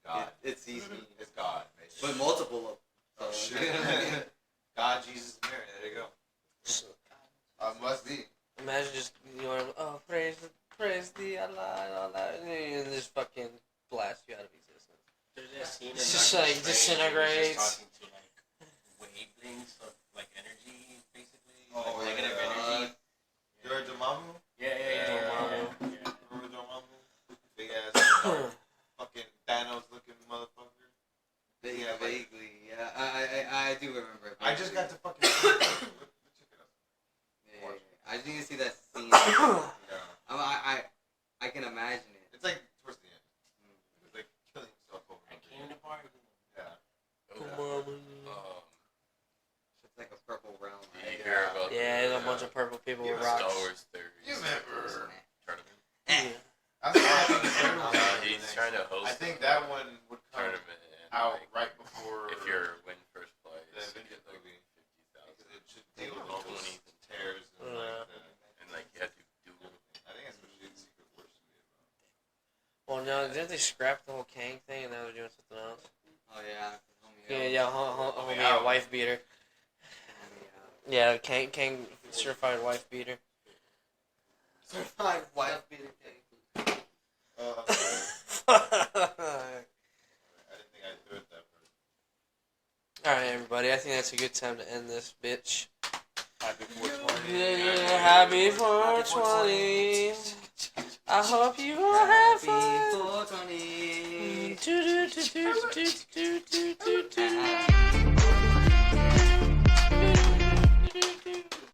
God. it sees me. It's God, basically. But multiple of them. Oh, So, shit. God, Jesus, Mary. There you go. Must be. Imagine just praise the Allah and all that, and just fucking blast you out of existence. There's that scene in It's just Doctor like Strange where he's disintegrates. just talking to like wavelengths of like energy, basically. Oh, like negative yeah. energy. George Dormammu? Yeah. Remember Dormammu? Big ass fucking Thanos looking motherfucker. Yeah, vaguely, yeah. I do remember. I just got to fucking. Yeah. I just need to see that scene. Yeah. I can imagine it. It's like towards the end. It's like killing himself over I and over came again. to party. Yeah. It's like a purple realm. Did you hear about Yeah, there's a bunch of purple people with Star rocks. Wars theories? You remember? Tournament? Yeah. I think He's trying to host I think that one would come tournament and out like, right before if you're win first place, the you Avengers get like movie. 50,000. Because it should deal with all those tears and And like you have to do I think that's what Secret Wars should be about. Well, no, didn't they scrap the whole Kang thing and now they're doing something else? Oh yeah. Yeah, homie, a wife beater. Yeah, Kang certified wife beater. Certified wife beater king. I didn't think I'd do it that first. Alright, everybody, I think that's a good time to end this bitch. Happy 420. Yeah, happy 420. I hope you all have fun. 420. Do, do, do, do, do, do, do, do,